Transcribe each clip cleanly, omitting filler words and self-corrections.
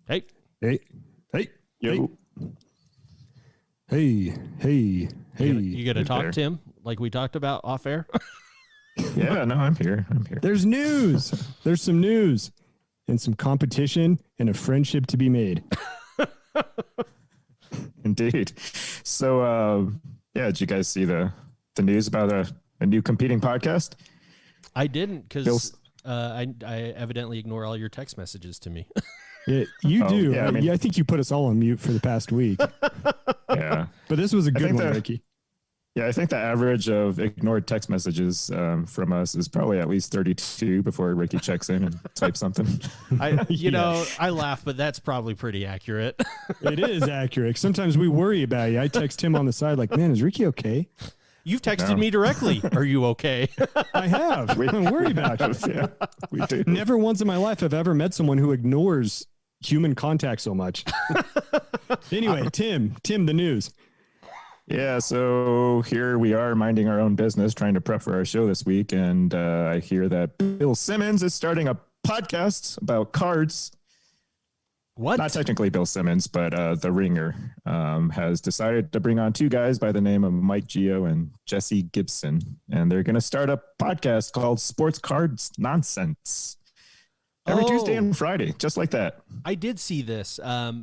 Hey. Hey. Hey. Yo. Hey. Hey. Hey. You gonna talk, there. Tim, like we talked about off air? Yeah, no, I'm here. There's news. There's some news and some competition and a friendship to be made. Indeed. So, did you guys see the news about a new competing podcast? I didn't because Bill's- I evidently ignore all your text messages to me. Yeah, you Oh, do. yeah, I think you put us all on mute for the past week. Yeah. But this was a good think one, that- Ricky. Yeah, I think the average of ignored text messages from us is probably at least 32 before Ricky checks in and types something. I laugh, but that's probably pretty accurate. It is accurate. Sometimes we worry about you. I text him on the side like, man, is Ricky okay? You've texted No. me directly. Are you okay? I have. I'm worried about you. Yeah, we do. Never once in my life have I ever met someone who ignores human contact so much. Anyway, Tim, the news. Yeah, so here we are minding our own business, trying to prep for our show this week. And I hear that Bill Simmons is starting a podcast about cards. What? Not technically Bill Simmons, but The Ringer has decided to bring on two guys by the name of Mike Geo and Jesse Gibson. And they're going to start a podcast called Sports Cards Nonsense. Every Tuesday and Friday, just like that. I did see this.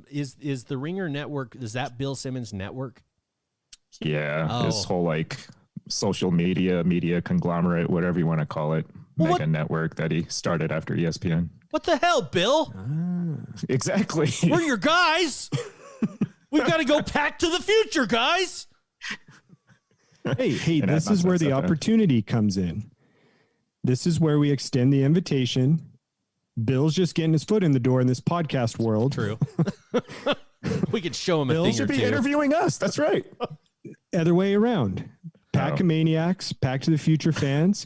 Is the Ringer Network, is that Bill Simmons' network? Yeah, Oh. this whole like social media conglomerate, whatever you want to call it, Well, mega network that he started after ESPN. What the hell, Bill? Exactly. We're your guys. We've got to go back to the future, guys. Hey, And this that is where nonsense the up there. opportunity comes in. This is where we extend the invitation. Bill's just getting his foot in the door in this podcast world. True. We could show him a Bill thing He or should be two. interviewing us. That's right. Other way around. Pack of Maniacs, Back to the Future fans,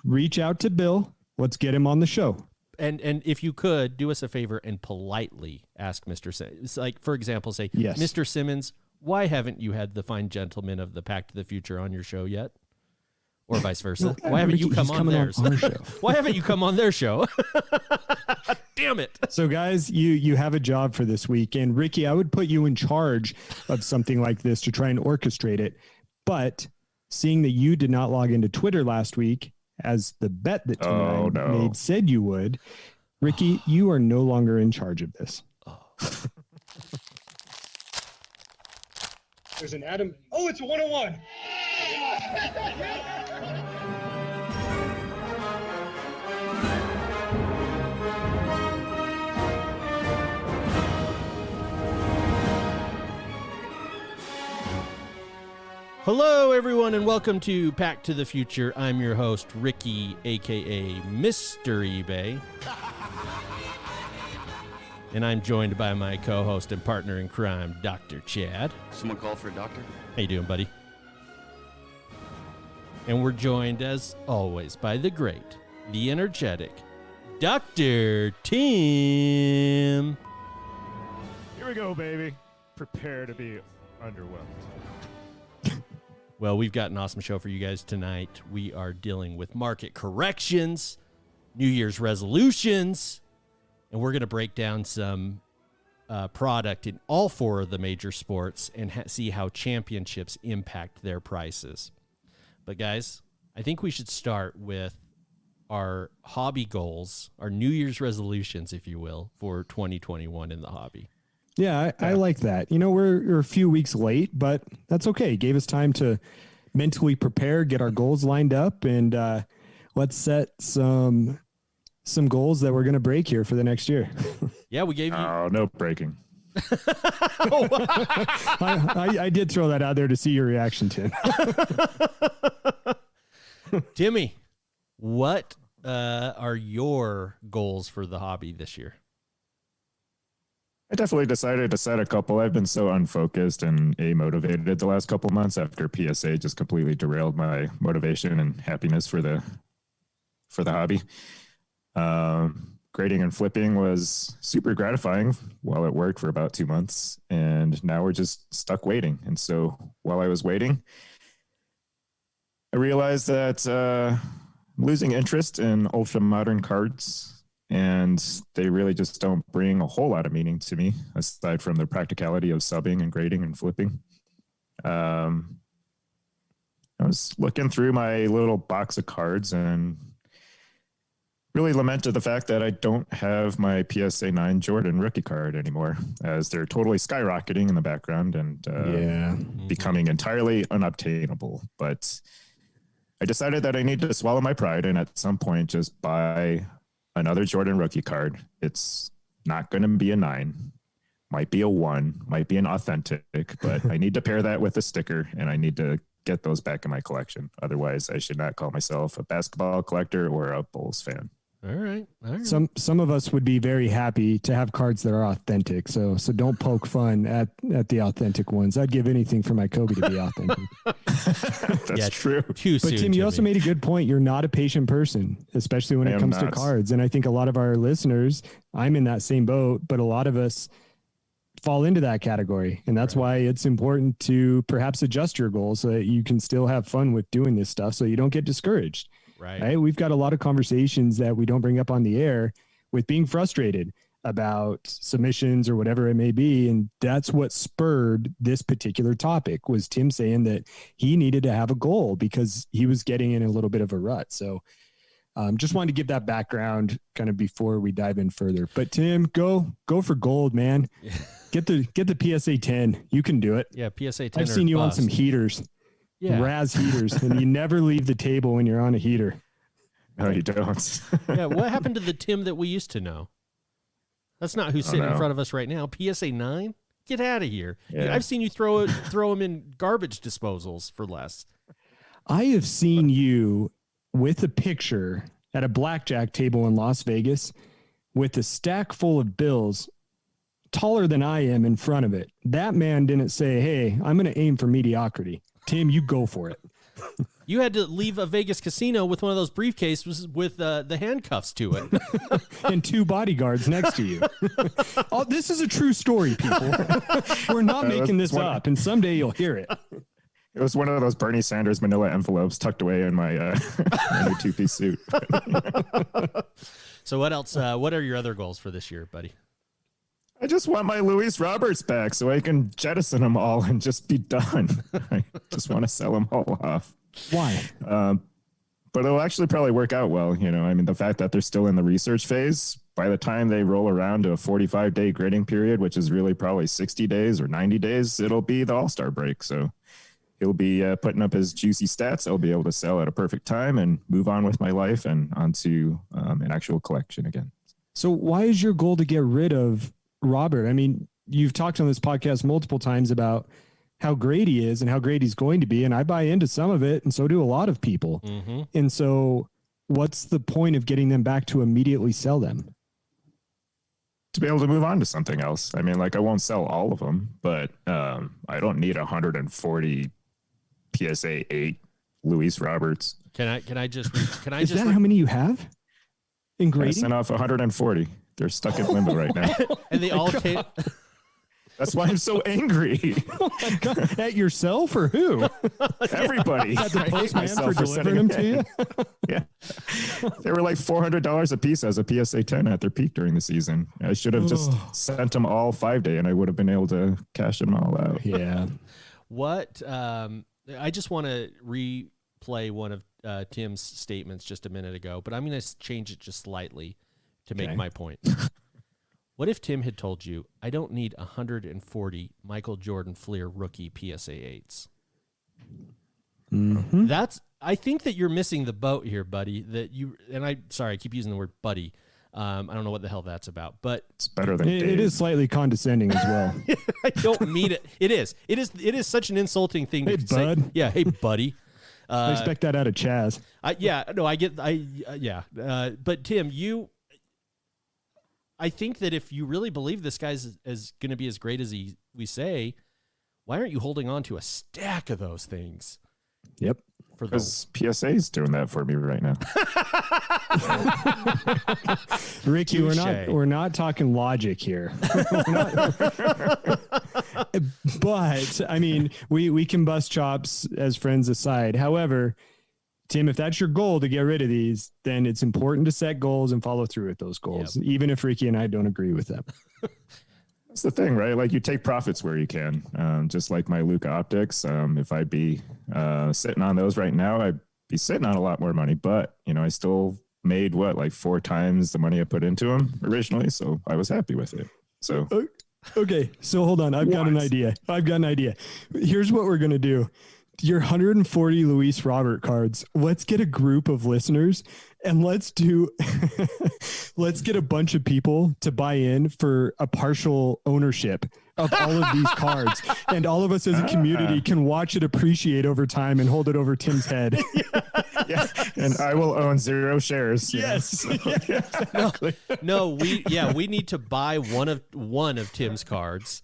reach out to Bill. Let's get him on the show. And if you could do us a favor and politely ask Mr. Simmons, like for example, say, Yes. Mr. Simmons, why haven't you had the fine gentleman of the Pack to the Future on your show yet? Or vice versa. Why haven't you Ricky, come he's on coming theirs? our show. Why haven't you come on their show? Damn it. So, guys, you have a job for this week. And Ricky, I would put you in charge of something like this to try and orchestrate it. But seeing that you did not log into Twitter last week, as the bet that Tim and I made said you would, Ricky, you are no longer in charge of this. There's an Adam. Oh, it's a 101. Hello, everyone, and welcome to Pack to the Future. I'm your host, Ricky, a.k.a. Mr. eBay. And I'm joined by my co-host and partner in crime, Dr. Chad. Someone call for a doctor? How you doing, buddy? And we're joined, as always, by the great, the energetic, Dr. Tim. Here we go, baby. Prepare to be underwhelmed. Well, we've got an awesome show for you guys tonight. We are dealing with market corrections, New Year's resolutions, and we're going to break down some product in all four of the major sports and see how championships impact their prices. But guys, I think we should start with our hobby goals, our New Year's resolutions, if you will, for 2021 in the hobby. Yeah, I like that. You know, we're a few weeks late, but that's okay. Gave us time to mentally prepare, get our goals lined up, and let's set some goals that we're going to break here for the next year. Yeah, we gave you... Oh, no breaking. I did throw that out there to see your reaction, Tim. Timmy, what are your goals for the hobby this year? I definitely decided to set a couple. I've been so unfocused and amotivated the last couple months after PSA just completely derailed my motivation and happiness for the hobby. Grading and flipping was super gratifying while it worked for about 2 months, and now we're just stuck waiting. And so while I was waiting, I realized that I'm losing interest in ultra modern cards and they really just don't bring a whole lot of meaning to me aside from the practicality of subbing and grading and flipping. I was looking through my little box of cards and really lamented the fact that I don't have my PSA 9 Jordan rookie card anymore, as they're totally skyrocketing in the background and becoming entirely unobtainable. But I decided that I need to swallow my pride and at some point just buy another Jordan rookie card. It's not going to be a 9, might be a 1, might be an authentic, but I need to pair that with a sticker, and I need to get those back in my collection. Otherwise, I should not call myself a basketball collector or a Bulls fan. All right. Some of us would be very happy to have cards that are authentic. So don't poke fun at the authentic ones. I'd give anything for my Kobe to be authentic. That's true. But Tim, you also made a good point. You're not a patient person, especially when it comes to cards. And I think a lot of our listeners, I'm in that same boat, but a lot of us fall into that category. And that's why it's important to perhaps adjust your goals so that you can still have fun with doing this stuff so you don't get discouraged. Right. We've got a lot of conversations that we don't bring up on the air with being frustrated about submissions or whatever it may be. And that's what spurred this particular topic, was Tim saying that he needed to have a goal because he was getting in a little bit of a rut. So just wanted to give that background kind of before we dive in further. But Tim, go for gold, man. Get the PSA 10. You can do it. Yeah, PSA 10. I've seen you on some heaters. Yeah. Raz heaters, and you never leave the table when you're on a heater. No, you don't. Yeah, what happened to the Tim that we used to know? That's not who's sitting in front of us right now. PSA 9? Get out of here. Yeah. I've seen you throw them in garbage disposals for less. I have seen you with a picture at a blackjack table in Las Vegas with a stack full of bills taller than I am in front of it. That man didn't say, hey, I'm going to aim for mediocrity. Tim, you go for it. You had to leave a Vegas casino with one of those briefcases with the handcuffs to it. And 2 bodyguards next to you. Oh, this is a true story, people. We're not making this up, and someday you'll hear it. It was one of those Bernie Sanders manila envelopes tucked away in my new 2-piece suit. So what else? What are your other goals for this year, buddy? I just want my Luis Roberts back so I can jettison them all and just be done. I just want to sell them all off. Why? But it'll actually probably work out well. You know, I mean, the fact that they're still in the research phase, by the time they roll around to a 45-day grading period, which is really probably 60 days or 90 days, it'll be the All-Star break. So he'll be putting up his juicy stats. I'll be able to sell at a perfect time and move on with my life and onto an actual collection again. So why is your goal to get rid of Robert? I mean, you've talked on this podcast multiple times about how great he is and how great he's going to be. And I buy into some of it. And so do a lot of people. Mm-hmm. And so what's the point of getting them back to immediately sell them? To be able to move on to something else. I mean, like, I won't sell all of them, but I don't need 140 PSA 8 Luis Roberts. Is that how many you have in grading? I sent off 140. They're stuck in limbo right now. And they all came. That's why I'm so angry. Oh my God. At yourself or who? Everybody. At the postman for delivering them to you? Yeah. They were like $400 a piece as a PSA 10 at their peak during the season. I should have just sent them all 5-day and I would have been able to cash them all out. Yeah. What, I just want to replay one of Tim's statements just a minute ago, but I'm going to change it just slightly to make my point. What if Tim had told you, I don't need 140 Michael Jordan Fleer rookie PSA 8s? Mm-hmm. I think that you're missing the boat here, buddy. I keep using the word buddy. I don't know what the hell that's about, but it's better than it is slightly condescending as well. I don't mean it. It is such an insulting thing. Hey, to bud. Say. Yeah. Hey, buddy. I expect that out of Chaz. But Tim, I think that if you really believe this guy's is going to be as great as we say, why aren't you holding on to a stack of those things? Yep. Because PSA is doing that for me right now. Ricky, we're not talking logic here. But I mean, we can bust chops as friends aside. However, Tim, if that's your goal to get rid of these, then it's important to set goals and follow through with those goals, even if Ricky and I don't agree with them. That's the thing, right? Like you take profits where you can. Just like my Luca optics. If I'd be sitting on those right now, I'd be sitting on a lot more money. But I still made like 4 times the money I put into them originally, so I was happy with it. So okay, so hold on. I've got an idea. Here's what we're gonna do. Your 140 Luis Robert cards. Let's get a group of listeners and let's get a bunch of people to buy in for a partial ownership of all of these cards. And all of us as a community can watch it appreciate over time and hold it over Tim's head. yeah. And I will own 0 shares. Yes. Exactly. No, we need to buy one of Tim's cards.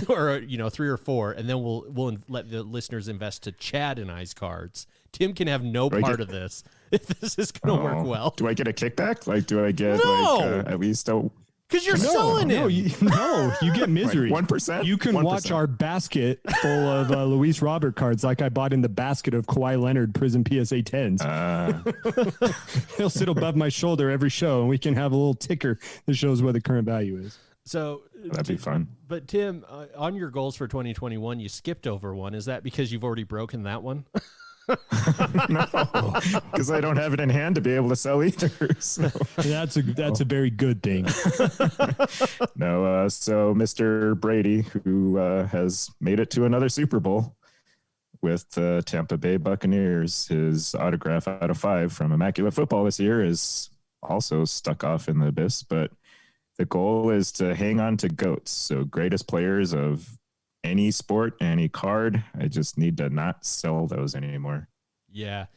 Or 3 or 4, and then we'll let the listeners invest to Chad and I's cards. Tim can have no part of this if this is going to work well. Do I get a kickback? Like, do I get at least a? Because you're selling it. You get misery. 1%. You can 1%. watch our basket full of Luis Robert cards, like I bought in the basket of Kawhi Leonard Prism PSA 10s. He'll sit above my shoulder every show, and we can have a little ticker that shows what the current value is. So that'd be fun. But Tim, on your goals for 2021, you skipped over one. Is that because you've already broken that one? No, because I don't have it in hand to be able to sell either. So. That's a very good thing. No, so Mr. Brady, who has made it to another Super Bowl with the Tampa Bay Buccaneers, his autograph out of 5 from Immaculate Football this year is also stuck off in the abyss, but the goal is to hang on to GOATs, so greatest players of any sport, any card. I just need to not sell those anymore. Yeah,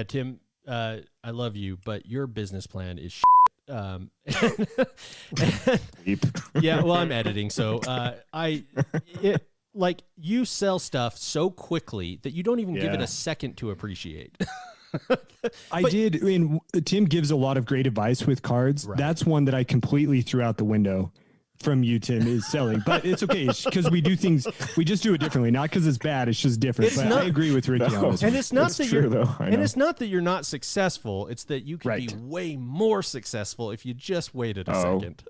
Tim, I love you, but your business plan is yeah, well, I'm editing, so you sell stuff so quickly that you don't even give it a second to appreciate. Tim gives a lot of great advice with cards. Right. That's one that I completely threw out the window from you, Tim, is selling. But it's okay because we just do it differently. Not because it's bad, it's just different. I agree with Ricky on this. And it's not that it's not that you're not successful. It's that you can be way more successful if you just waited a second.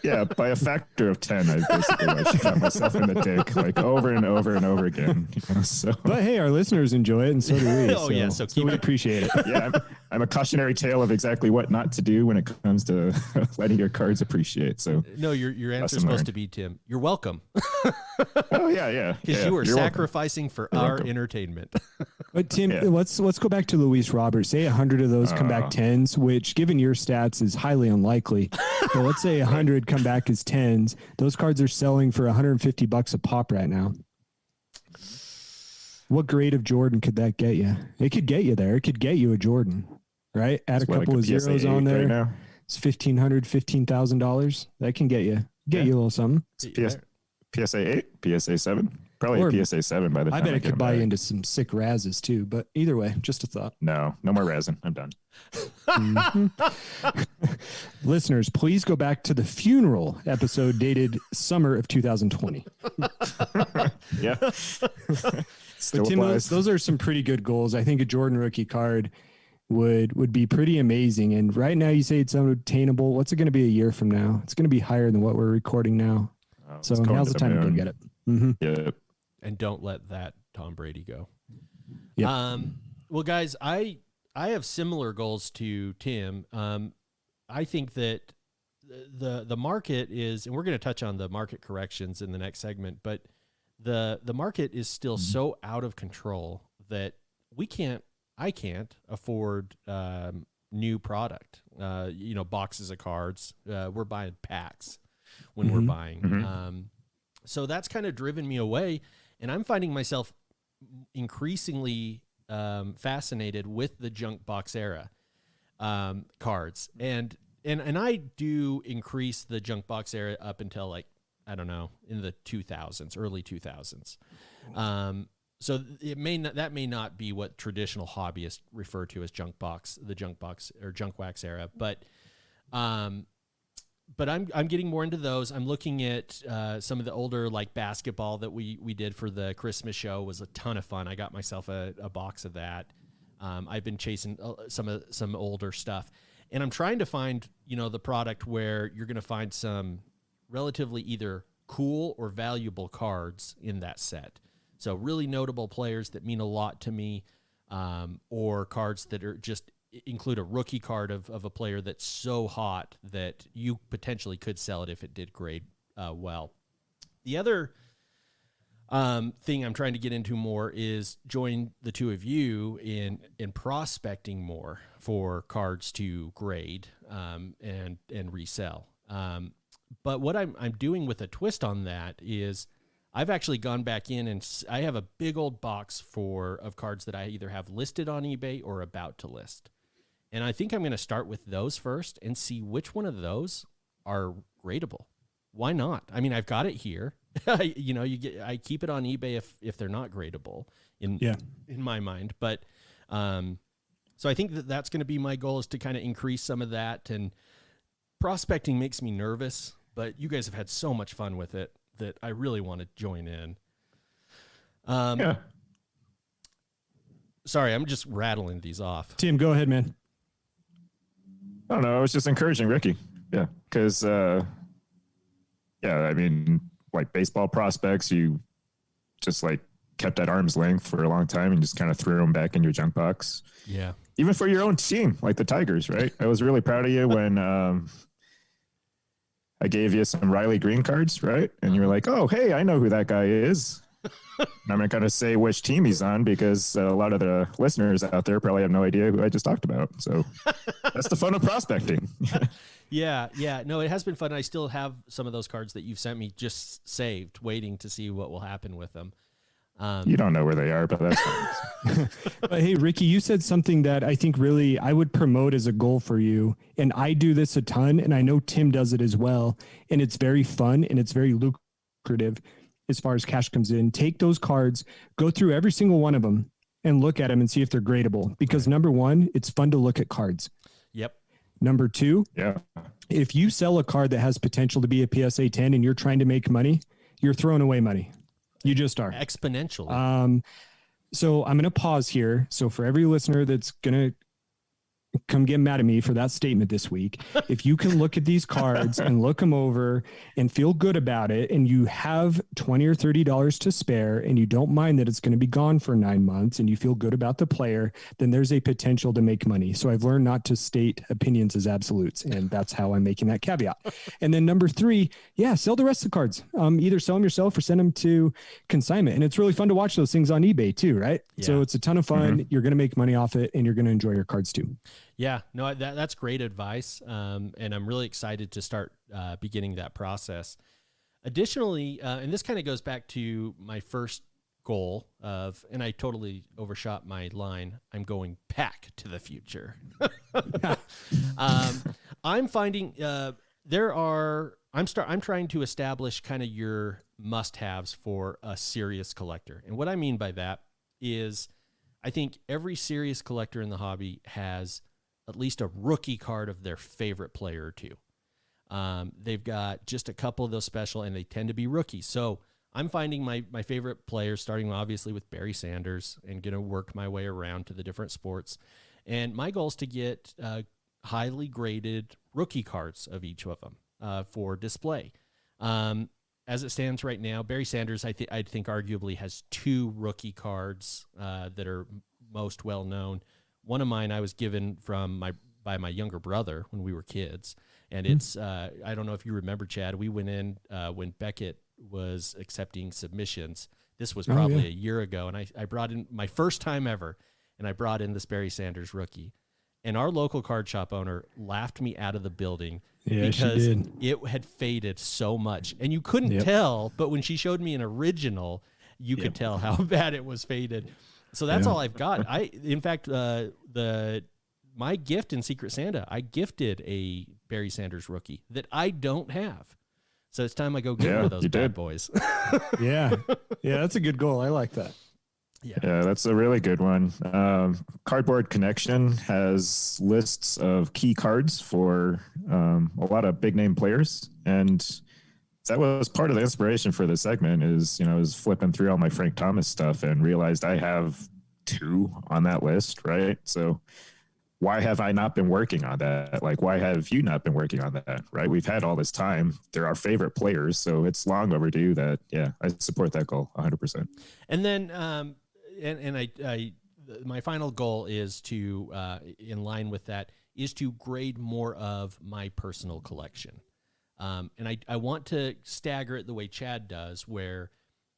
Yeah, by a factor of 10, I basically shot myself in the dick like over and over and over again. So. But hey, our listeners enjoy it, and so do we. So we appreciate it. Yeah, I'm a cautionary tale of exactly what not to do when it comes to letting your cards appreciate. So no, your answer is supposed to be, Tim, you're welcome. Oh yeah. Because you are sacrificing for our entertainment. But Tim, let's go back to Luis Robert. Say 100 of those come back 10s, which given your stats is highly unlikely. But let's say 100 come back as 10s. Those cards are selling for $150 a pop right now. What grade of Jordan could that get you? It could get you there. It could get you a Jordan, right? Add a couple of zeros on there. Right, it's $1,500, $15,000. That can get you a little something. PSA 8, PSA 7, probably a PSA 7 by the time. I bet it could buy into some sick razzes too. But either way, just a thought. No more razzing. I'm done. Listeners, please go back to the funeral episode dated summer of 2020. Yeah. But Tim, those are some pretty good goals. I think a Jordan rookie card would be pretty amazing. And right now you say it's unattainable. What's it going to be a year from now? It's going to be higher than what we're recording now. So now's the time to go get it. Mm-hmm. Yeah. And don't let that Tom Brady go. Yep. Well, guys, I have similar goals to Tim. I think that the market is, and we're going to touch on the market corrections in the next segment, but the market is still so out of control that I can't afford new product. Boxes of cards. We're buying packs when we're buying. So that's kind of driven me away, and I'm finding myself increasingly fascinated with the junk box era cards, and I do increase the junk box era up until like, I don't know, in the 2000s, early 2000s. So it that may not be what traditional hobbyists refer to as the junk box or junk wax era, but I'm getting more into those. I'm looking at some of the older like basketball that we did for the Christmas show. Was a ton of fun. I got myself a box of that. I've been chasing some older stuff, and I'm trying to find, the product where you're going to find some relatively either cool or valuable cards in that set. So really notable players that mean a lot to me, or cards that are just include a rookie card of a player that's so hot that you potentially could sell it if it did grade well. The other thing I'm trying to get into more is join the two of you in prospecting more for cards to grade and resell. But what I'm doing with a twist on that is I've actually gone back in and I have a big old box of cards that I either have listed on eBay or about to list. And I think I'm going to start with those first and see which one of those are gradable. Why not? I mean, I've got it here. I keep it on eBay if they're not gradable in my mind. But so I think that's going to be my goal, is to kind of increase some of that. And prospecting makes me nervous, but you guys have had so much fun with it that I really want to join in. Sorry, I'm just rattling these off. Tim, go ahead, man. I don't know. I was just encouraging Ricky. Yeah. Because, I mean, like baseball prospects, you just like kept at arm's length for a long time and just kind of threw them back in your junk box. Yeah. Even for your own team, like the Tigers, right? I was really proud of you when I gave you some Riley Green cards, right? And you were like, oh, hey, I know who that guy is. I'm not going to say which team he's on because a lot of the listeners out there probably have no idea who I just talked about. So that's the fun of prospecting. Yeah. No, it has been fun. I still have some of those cards that you've sent me just saved, waiting to see what will happen with them. You don't know where they are, but that's fine. But hey, Ricky, you said something that I think really I would promote as a goal for you. And I do this a ton, and I know Tim does it as well. And it's very fun and it's very lucrative as far as cash comes in. Take those cards, go through every single one of them and look at them and see if they're gradable. Because number one, it's fun to look at cards. Yep. Number two, Yeah. if you sell a card that has potential to be a PSA 10 and you're trying to make money, you're throwing away money. You just are. Exponentially. So I'm going to pause here. So for every listener that's going to come get mad at me for that statement this week, if you can look at these cards and look them over and feel good about it, and you have $20 or $30 to spare, and you don't mind that it's going to be gone for 9 months, and you feel good about the player, then there's a potential to make money. So I've learned not to state opinions as absolutes, and that's how I'm making that caveat. And then number three, sell the rest of the cards. Either sell them yourself or send them to consignment. And it's really fun to watch those things on eBay too, right? Yeah. So it's a ton of fun. Mm-hmm. You're going to make money off it, and you're going to enjoy your cards too. Yeah, no, that's great advice. And I'm really excited to start beginning that process. Additionally, and this kind of goes back to my first goal and I totally overshot my line. I'm going back to the future. I'm finding I'm trying to establish kind of your must-haves for a serious collector. And what I mean by that is I think every serious collector in the hobby has at least a rookie card of their favorite player or two. They've got just a couple of those special, and they tend to be rookies. So I'm finding my favorite players, starting obviously with Barry Sanders, and going to work my way around to the different sports. And my goal is to get highly graded rookie cards of each of them for display. As it stands right now, Barry Sanders, I think arguably has 2 rookie cards that are most well known. One of mine I was given by my younger brother when we were kids, and it's I don't know if you remember, Chad. We went in when Beckett was accepting submissions. This was probably a year ago, and I brought in my first time ever, and I brought in this Barry Sanders rookie, and our local card shop owner laughed me out of the building. Yeah, because she did. it had faded so much, and you couldn't tell, but when she showed me an original, you could tell how bad it was faded. So that's all I've got. In fact, my gift in Secret Santa, I gifted a Barry Sanders rookie that I don't have. So it's time I go get one of those bad boys. Yeah, that's a good goal. I like that. Yeah, that's a really good one. Cardboard Connection has lists of key cards for a lot of big name players, and that was part of the inspiration for the segment. Is flipping through all my Frank Thomas stuff and realized I have 2 on that list, right? So why have I not been working on that? Like, why have you not been working on that, right? We've had all this time. They're our favorite players, so it's long overdue that, yeah, I support that goal 100%. And then, my final goal is to, in line with that, is to grade more of my personal collection. And I want to stagger it the way Chad does, where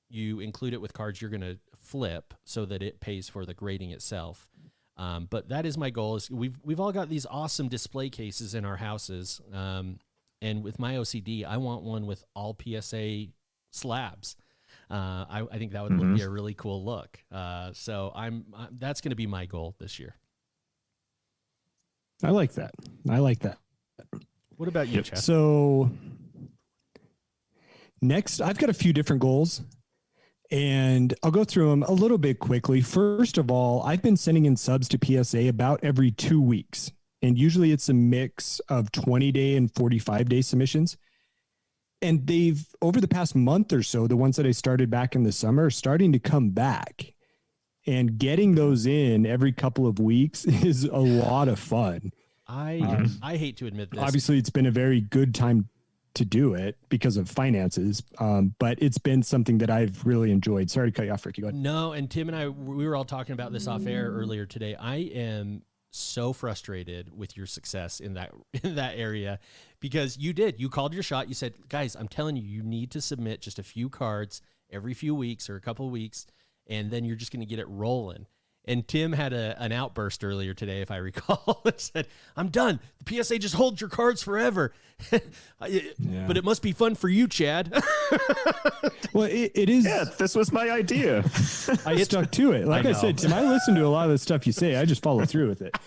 you include it with cards you're going to flip so that it pays for the grading itself. But that is my goal. Is we've all got these awesome display cases in our houses. And with my OCD, I want one with all PSA slabs. I think that would be a really cool look. So that's going to be my goal this year. I like that. What about you, Chad? So next, I've got a few different goals, and I'll go through them a little bit quickly. First of all, I've been sending in subs to PSA about every 2 weeks, and usually it's a mix of 20-day and 45-day submissions. And they've, over the past month or so, the ones that I started back in the summer are starting to come back. And getting those in every couple of weeks is a lot of fun. I hate to admit this. Obviously, it's been a very good time to do it because of finances, but it's been something that I've really enjoyed. Sorry to cut you off, Ricky. Go ahead. No, and Tim and I, we were all talking about this off air earlier today. I am so frustrated with your success in that area, because you called your shot. You said, guys, I'm telling you, you need to submit just a few cards every few weeks or a couple of weeks, and then you're just going to get it rolling. And Tim had an outburst earlier today, if I recall, and said, I'm done. The PSA just holds your cards forever. But it must be fun for you, Chad. Well, it is. Yeah, this was my idea. I stuck to it. Like I said, Tim, I listen to a lot of the stuff you say. I just follow through with it.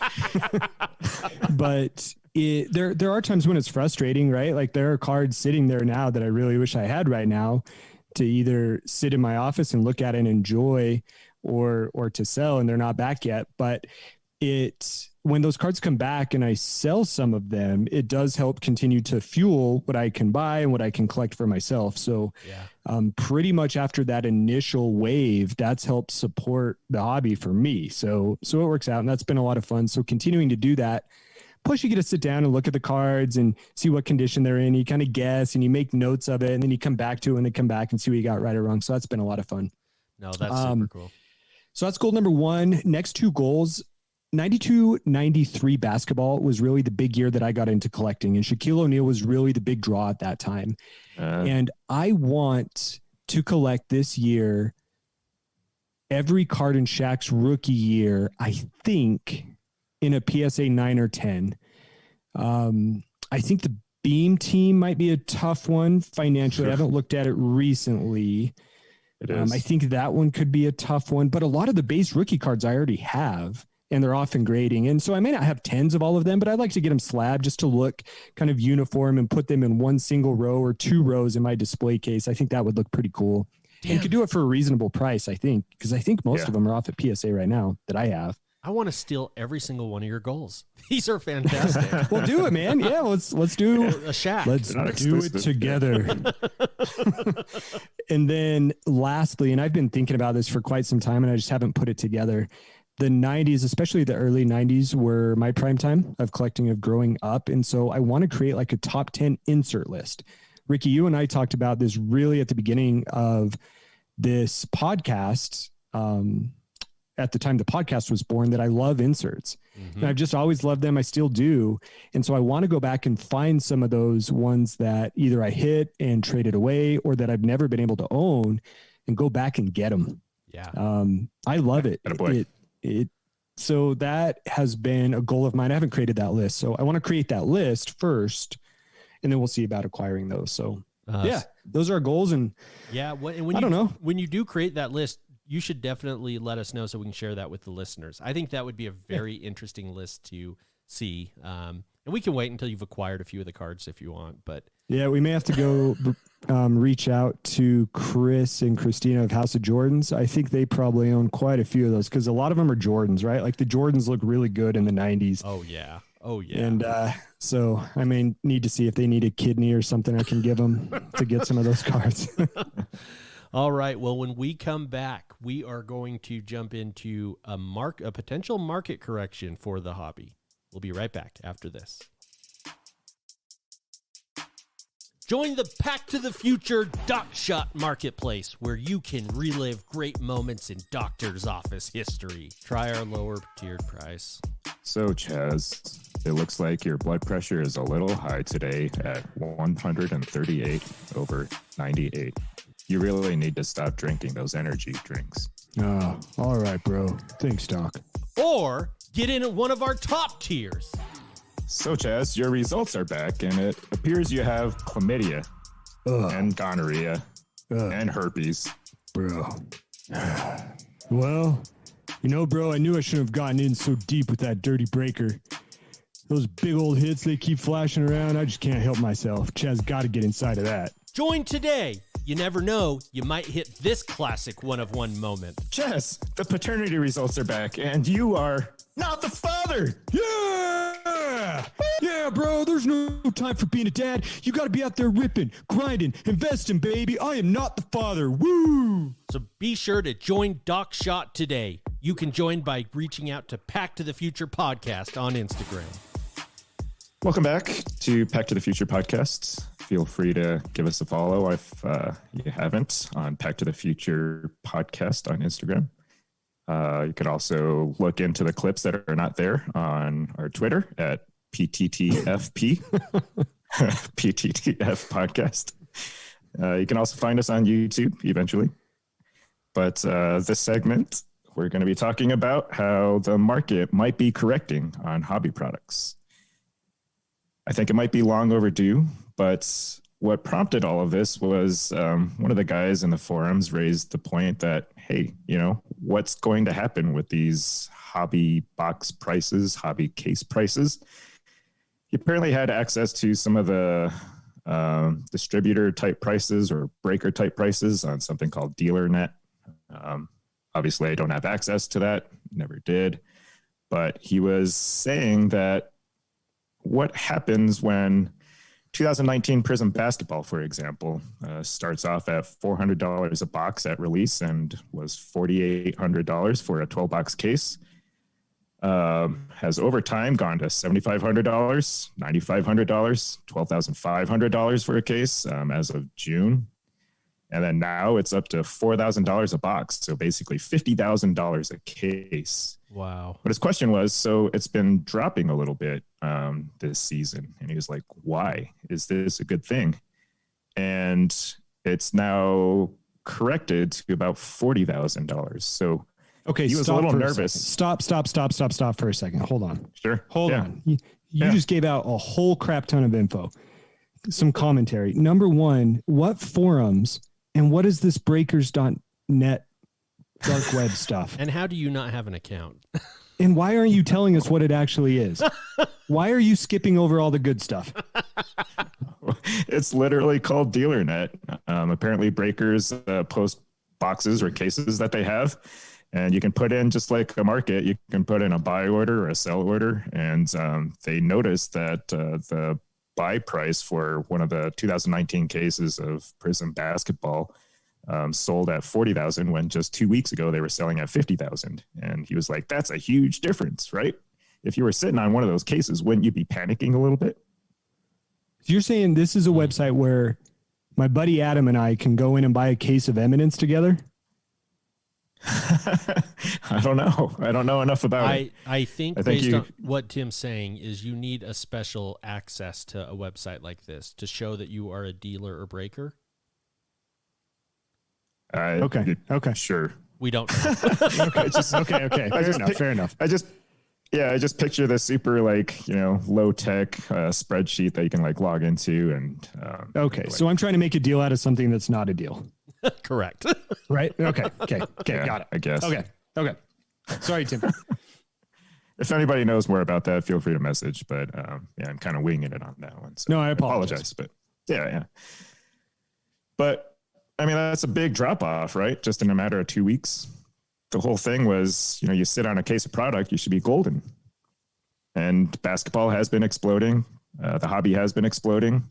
But there are times when it's frustrating, right? Like there are cards sitting there now that I really wish I had right now to either sit in my office and look at and enjoy, or to sell, and they're not back yet. But when those cards come back and I sell some of them, it does help continue to fuel what I can buy and what I can collect for myself. So pretty much after that initial wave, that's helped support the hobby for me. So it works out, and that's been a lot of fun. So continuing to do that. Plus, you get to sit down and look at the cards and see what condition they're in. You kind of guess and you make notes of it, and then you come back to it and then come back and see what you got right or wrong. So that's been a lot of fun. No, that's super cool. So that's goal number 1. Next 2 goals, 92-93 basketball was really the big year that I got into collecting, and Shaquille O'Neal was really the big draw at that time. And I want to collect this year every card in Shaq's rookie year, I think, in a PSA 9 or 10. I think the Beam team might be a tough one financially. I haven't looked at it recently. It is. I think that one could be a tough one, but a lot of the base rookie cards I already have, and they're often grading. And so I may not have 10s of all of them, but I'd like to get them slabbed just to look kind of uniform and put them in one single row or 2 rows in my display case. I think that would look pretty cool. Damn. And you could do it for a reasonable price, I think, because I think most of them are off at PSA right now that I have. I want to steal every single one of your goals. These are fantastic. We'll do it, man. Yeah, let's do a Shaq. Let's do it together. And then lastly, and I've been thinking about this for quite some time and I just haven't put it together. The 90s, especially the early 90s, were my prime time of collecting, of growing up. And so I want to create like a top 10 insert list. Ricky, you and I talked about this really at the beginning of this podcast. At the time the podcast was born, that I love inserts. And I've just always loved them. I still do. And so I want to go back and find some of those ones that either I hit and traded away, or that I've never been able to own, and go back and get them. Yeah. I love it. So that has been a goal of mine. I haven't created that list. So I want to create that list first, and then we'll see about acquiring those. So those are our goals. And when you do create that list, you should definitely let us know so we can share that with the listeners. I think that would be a very interesting list to see. And we can wait until you've acquired a few of the cards if you want. But yeah, we may have to go reach out to Chris and Christina of House of Jordans. I think they probably own quite a few of those, because a lot of them are Jordans, right? Like the Jordans look really good in the 90s. Oh, yeah. Oh, yeah. And so I may need to see if they need a kidney or something I can give them to get some of those cards. All right. Well, when we come back, we are going to jump into a potential market correction for the hobby. We'll be right back after this. Join the Pack to the Future DocShot Marketplace, where you can relive great moments in doctor's office history. Try our lower tiered price. So, Chaz, it looks like your blood pressure is a little high today at 138/98. You really need to stop drinking those energy drinks. Oh, all right, bro. Thanks, Doc. Or get in at one of our top tiers. So, Chaz, your results are back, and it appears you have chlamydia and gonorrhea and herpes. Bro. Well, bro, I knew I shouldn't have gotten in so deep with that dirty breaker. Those big old hits they keep flashing around, I just can't help myself. Chaz got to get inside of that. Join today. You never know, you might hit this classic one-of-one moment. Chaz, the paternity results are back, and you are not the father. Yeah! Yeah, bro, there's no time for being a dad. You got to be out there ripping, grinding, investing, baby. I am not the father. Woo! So be sure to join DocShot today. You can join by reaching out to Pack to the Future Podcast on Instagram. Welcome back to Pack to the Future Podcast. Feel free to give us a follow if you haven't on Pack to the Future Podcast on Instagram. You can also look into the clips that are not there on our Twitter at PTTFP, PTTF Podcast. You can also find us on YouTube eventually. But this segment, we're going to be talking about how the market might be correcting on hobby products. I think it might be long overdue, but what prompted all of this was one of the guys in the forums raised the point that, hey, what's going to happen with these hobby box prices, hobby case prices? He apparently had access to some of the distributor type prices or breaker type prices on something called DealerNet. Obviously, I don't have access to that, never did. But he was saying that what happens when 2019 Prism Basketball, for example, starts off at $400 a box at release and was $4,800 for a 12-box case. Has over time gone to $7,500, $9,500, $12,500 for a case as of June. And then now it's up to $4,000 a box. So basically $50,000 a case. Wow. But his question was, so it's been dropping a little bit this season. And he was like, why? Is this a good thing? And it's now corrected to about $40,000. So okay, he was a little nervous. Stop for a second. Hold on. Sure. Hold on. You just gave out a whole crap ton of info. Some commentary. Number one, what forums and what is this breakers.net dark web stuff? And how do you not have an account? And why aren't you telling us what it actually is? Why are you skipping over all the good stuff? It's literally called DealerNet. Apparently breakers post boxes or cases that they have, and you can put in, just like a market, you can put in a buy order or a sell order. And they noticed that the buy price for one of the 2019 cases of Prism Basketball sold at $40,000 when just 2 weeks ago they were selling at $50,000. And he was like, that's a huge difference, right? If you were sitting on one of those cases, wouldn't you be panicking a little bit? So you're saying this is a website where my buddy Adam and I can go in and buy a case of Eminence together? I don't know. I don't know enough about it. I think based on what Tim's saying is you need a special access to a website like this to show that you are a dealer or breaker. Okay. Sure. We don't know. Okay. Fair enough. I just picture this super low tech spreadsheet that you can log into and. So I'm trying to make a deal out of something that's not a deal. Correct. Right. Okay. Yeah, Got it. I guess. Okay. Sorry, Tim. If anybody knows more about that, feel free to message. But I'm kind of winging it on that one. So no, I apologize. But yeah. But I mean, that's a big drop off, right? Just in a matter of 2 weeks. The whole thing was, you sit on a case of product, you should be golden. And basketball has been exploding. The hobby has been exploding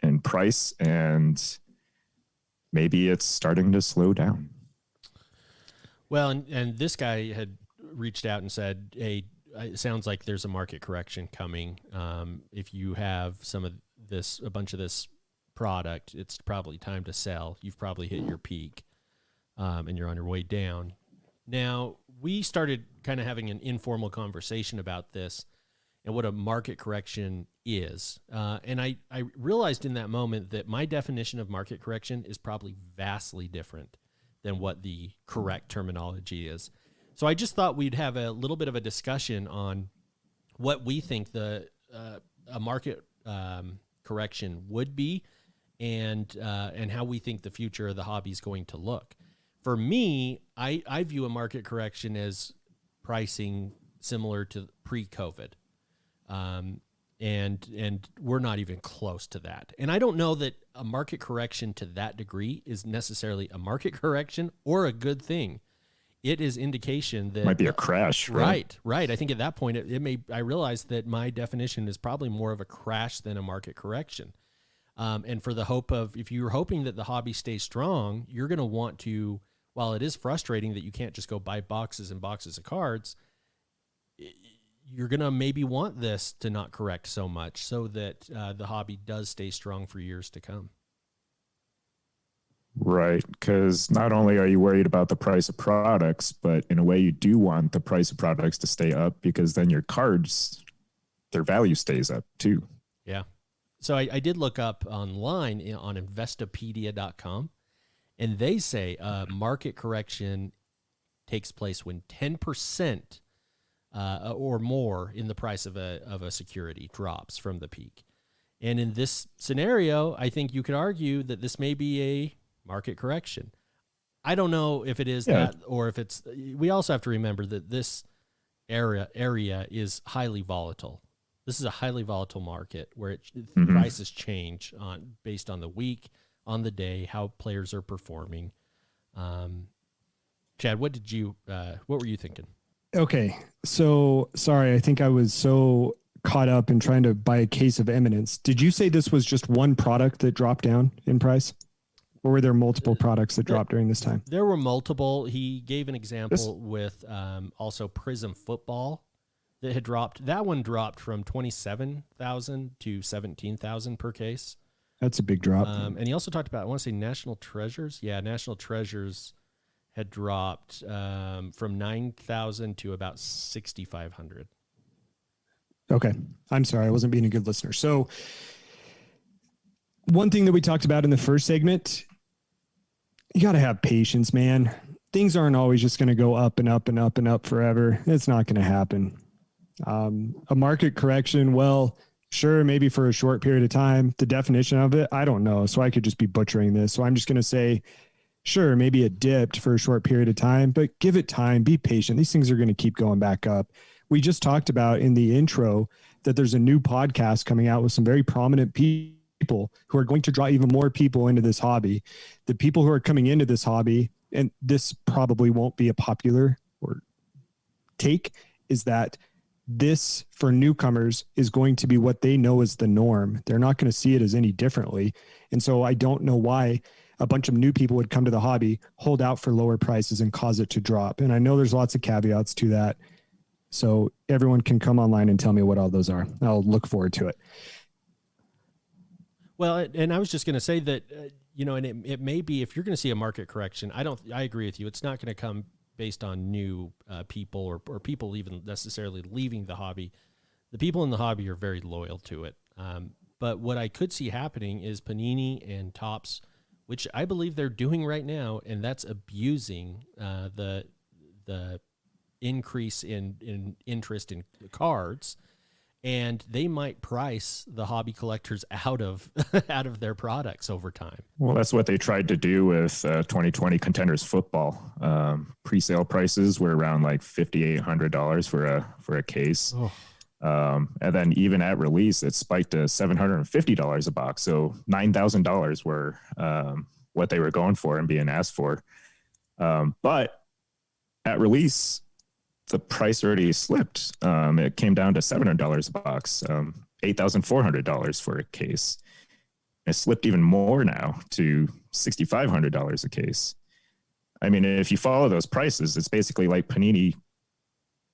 in price. And maybe it's starting to slow down. Well, and this guy had reached out and said, hey, it sounds like there's a market correction coming. If you have a bunch of this product, it's probably time to sell. You've probably hit your peak, and you're on your way down. Now, we started kind of having an informal conversation about this and what a market correction is. And I realized in that moment that my definition of market correction is probably vastly different than what the correct terminology is. So I just thought we'd have a little bit of a discussion on what we think a market correction would be, and how we think the future of the hobby is going to look. For me, I view a market correction as pricing similar to pre-COVID. And we're not even close to that. And I don't know that a market correction to that degree is necessarily a market correction or a good thing. It is indication that Might be a crash, right? Right. I think at that point I realized that my definition is probably more of a crash than a market correction. And for the hope of, if you're hoping that the hobby stays strong, you're going to want to, while it is frustrating that you can't just go buy boxes and boxes of cards, you're going to maybe want this to not correct so much so that the hobby does stay strong for years to come. Right, because not only are you worried about the price of products, but in a way you do want the price of products to stay up, because then your cards, their value stays up too. Yeah. So I did look up online on Investopedia.com, and they say market correction takes place when 10% or more in the price of a security drops from the peak. And in this scenario, I think you could argue that this may be a market correction. I don't know if it is that, or if it's, we also have to remember that this area is highly volatile. This is a highly volatile market where prices change based on the week, on the day, how players are performing. Chad, what were you thinking? Okay. So sorry. I think I was so caught up in trying to buy a case of Eminence. Did you say this was just one product that dropped down in price? Or were there multiple products that dropped during this time? There were multiple. He gave an example with also Prism Football that had dropped. That one dropped from 27,000 to 17,000 per case. That's a big drop. And he also talked about, I want to say National Treasures. Yeah, National Treasures had dropped from 9,000 to about 6,500. Okay. I'm sorry. I wasn't being a good listener. So one thing that we talked about in the first segment, you got to have patience, man. Things aren't always just going to go up and up and up and up forever. It's not going to happen. A market correction, well, sure, maybe for a short period of time. The definition of it, I don't know. So I could just be butchering this. So I'm just going to say, sure, maybe it dipped for a short period of time, but give it time. Be patient. These things are going to keep going back up. We just talked about in the intro that there's a new podcast coming out with some very prominent people who are going to draw even more people into this hobby. The people who are coming into this hobby, and this probably won't be a popular or take, is that this for newcomers is going to be what they know as the norm. They're not going to see it as any differently. And so I don't know why a bunch of new people would come to the hobby, hold out for lower prices and cause it to drop. And I know there's lots of caveats to that. So everyone can come online and tell me what all those are. I'll look forward to it. Well, and I was just going to say that, and it may be, if you're going to see a market correction, I agree with you. It's not going to come based on new people or people even necessarily leaving the hobby. The people in the hobby are very loyal to it. But what I could see happening is Panini and Topps, which I believe they're doing right now, and that's abusing the increase in interest in cards, and they might price the hobby collectors out of their products over time. Well, that's what they tried to do with 2020 Contenders Football. Pre-sale prices were around like $5,800 for a case. Oh. And then even at release, it spiked to $750 a box. So $9,000 were what they were going for and being asked for. But at release, the price already slipped. It came down to $700 a box, $8,400 for a case. It slipped even more now to $6,500 a case. I mean, if you follow those prices, it's basically like Panini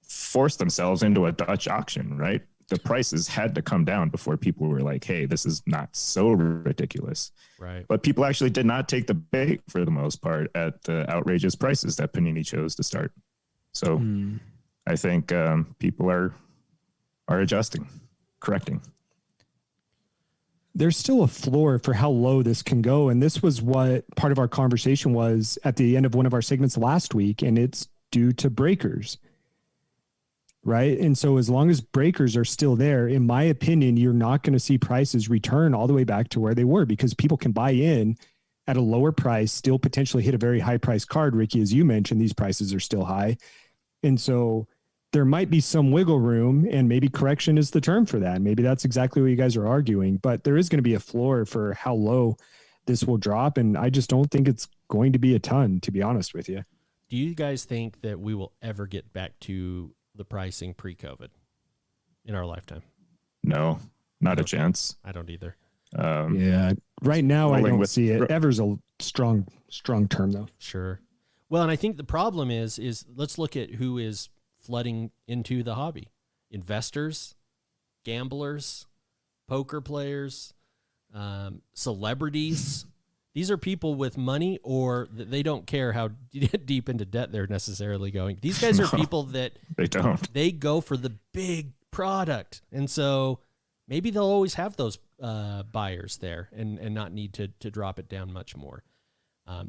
forced themselves into a Dutch auction, right? The prices had to come down before people were like, hey, this is not so ridiculous. Right. But people actually did not take the bait for the most part at the outrageous prices that Panini chose to start. So I think people are adjusting, correcting. There's still a floor for how low this can go. And this was what part of our conversation was at the end of one of our segments last week. And it's due to breakers. Right. And so as long as breakers are still there, in my opinion, you're not going to see prices return all the way back to where they were, because people can buy in at a lower price, still potentially hit a very high price card. Ricky, as you mentioned, these prices are still high. And so there might be some wiggle room, and maybe correction is the term for that. Maybe that's exactly what you guys are arguing, but there is going to be a floor for how low this will drop. And I just don't think it's going to be a ton, to be honest with you. Do you guys think that we will ever get back to the pricing pre-COVID in our lifetime? No, not a chance. I don't either. Yeah. Right now, I don't see it. with- Ever's a strong term, though. Sure. Well, and I think the problem is let's look at who is flooding into the hobby. Investors, gamblers, poker players, celebrities. These are people with money, or they don't care how deep into debt they're necessarily going. These guys are people that They don't. they go for the big product. And so maybe they'll always have those buyers there and not need to drop it down much more.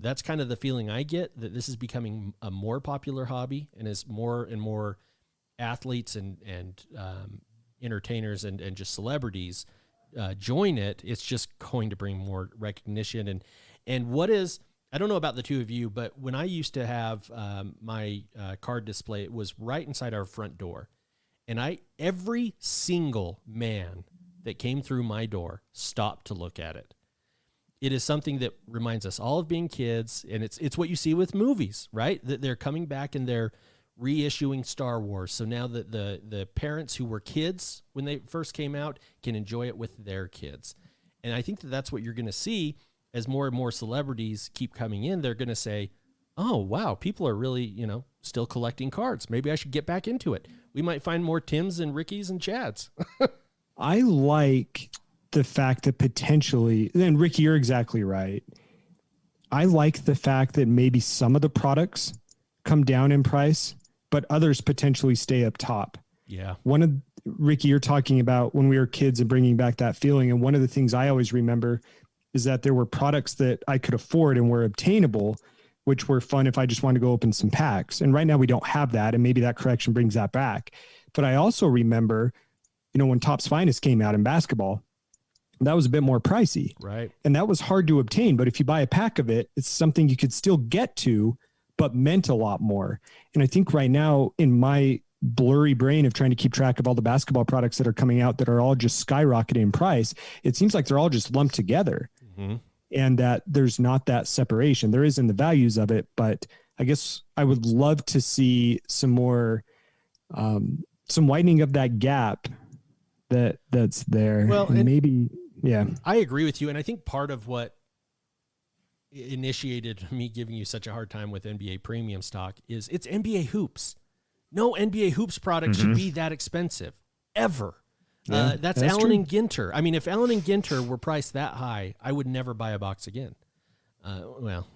That's kind of the feeling I get, that this is becoming a more popular hobby, and as more and more athletes and entertainers and just celebrities join it, it's just going to bring more recognition. And what is, I don't know about the two of you, but when I used to have my card display, it was right inside our front door. And every single man that came through my door stopped to look at it. It is something that reminds us all of being kids, and it's what you see with movies, right? That they're coming back and they're reissuing Star Wars. So now that the parents who were kids when they first came out can enjoy it with their kids. And I think that that's what you're going to see as more and more celebrities keep coming in. They're going to say, oh, wow, people are really, still collecting cards. Maybe I should get back into it. We might find more Tims and Rickies and Chads. I like the fact that potentially, and Ricky, you're exactly right. I like the fact that maybe some of the products come down in price, but others potentially stay up top. Yeah. Ricky, you're talking about when we were kids and bringing back that feeling. And one of the things I always remember is that there were products that I could afford and were obtainable, which were fun if I just wanted to go open some packs. And right now we don't have that. And maybe that correction brings that back. But I also remember, when Topps Finest came out in basketball, that was a bit more pricey. Right. And that was hard to obtain. But if you buy a pack of it, it's something you could still get to, but meant a lot more. And I think right now, in my blurry brain of trying to keep track of all the basketball products that are coming out that are all just skyrocketing in price, it seems like they're all just lumped together. Mm-hmm. And that there's not that separation. There is in the values of it, but I guess I would love to see some more, some widening of that gap that's there. Well, and maybe, yeah. I agree with you. And I think part of what initiated me giving you such a hard time with NBA premium stock is it's NBA hoops. No NBA hoops product should be that expensive ever. Yeah, that's that's Allen true. and Ginter. I mean, if Allen and Ginter were priced that high, I would never buy a box again. Well,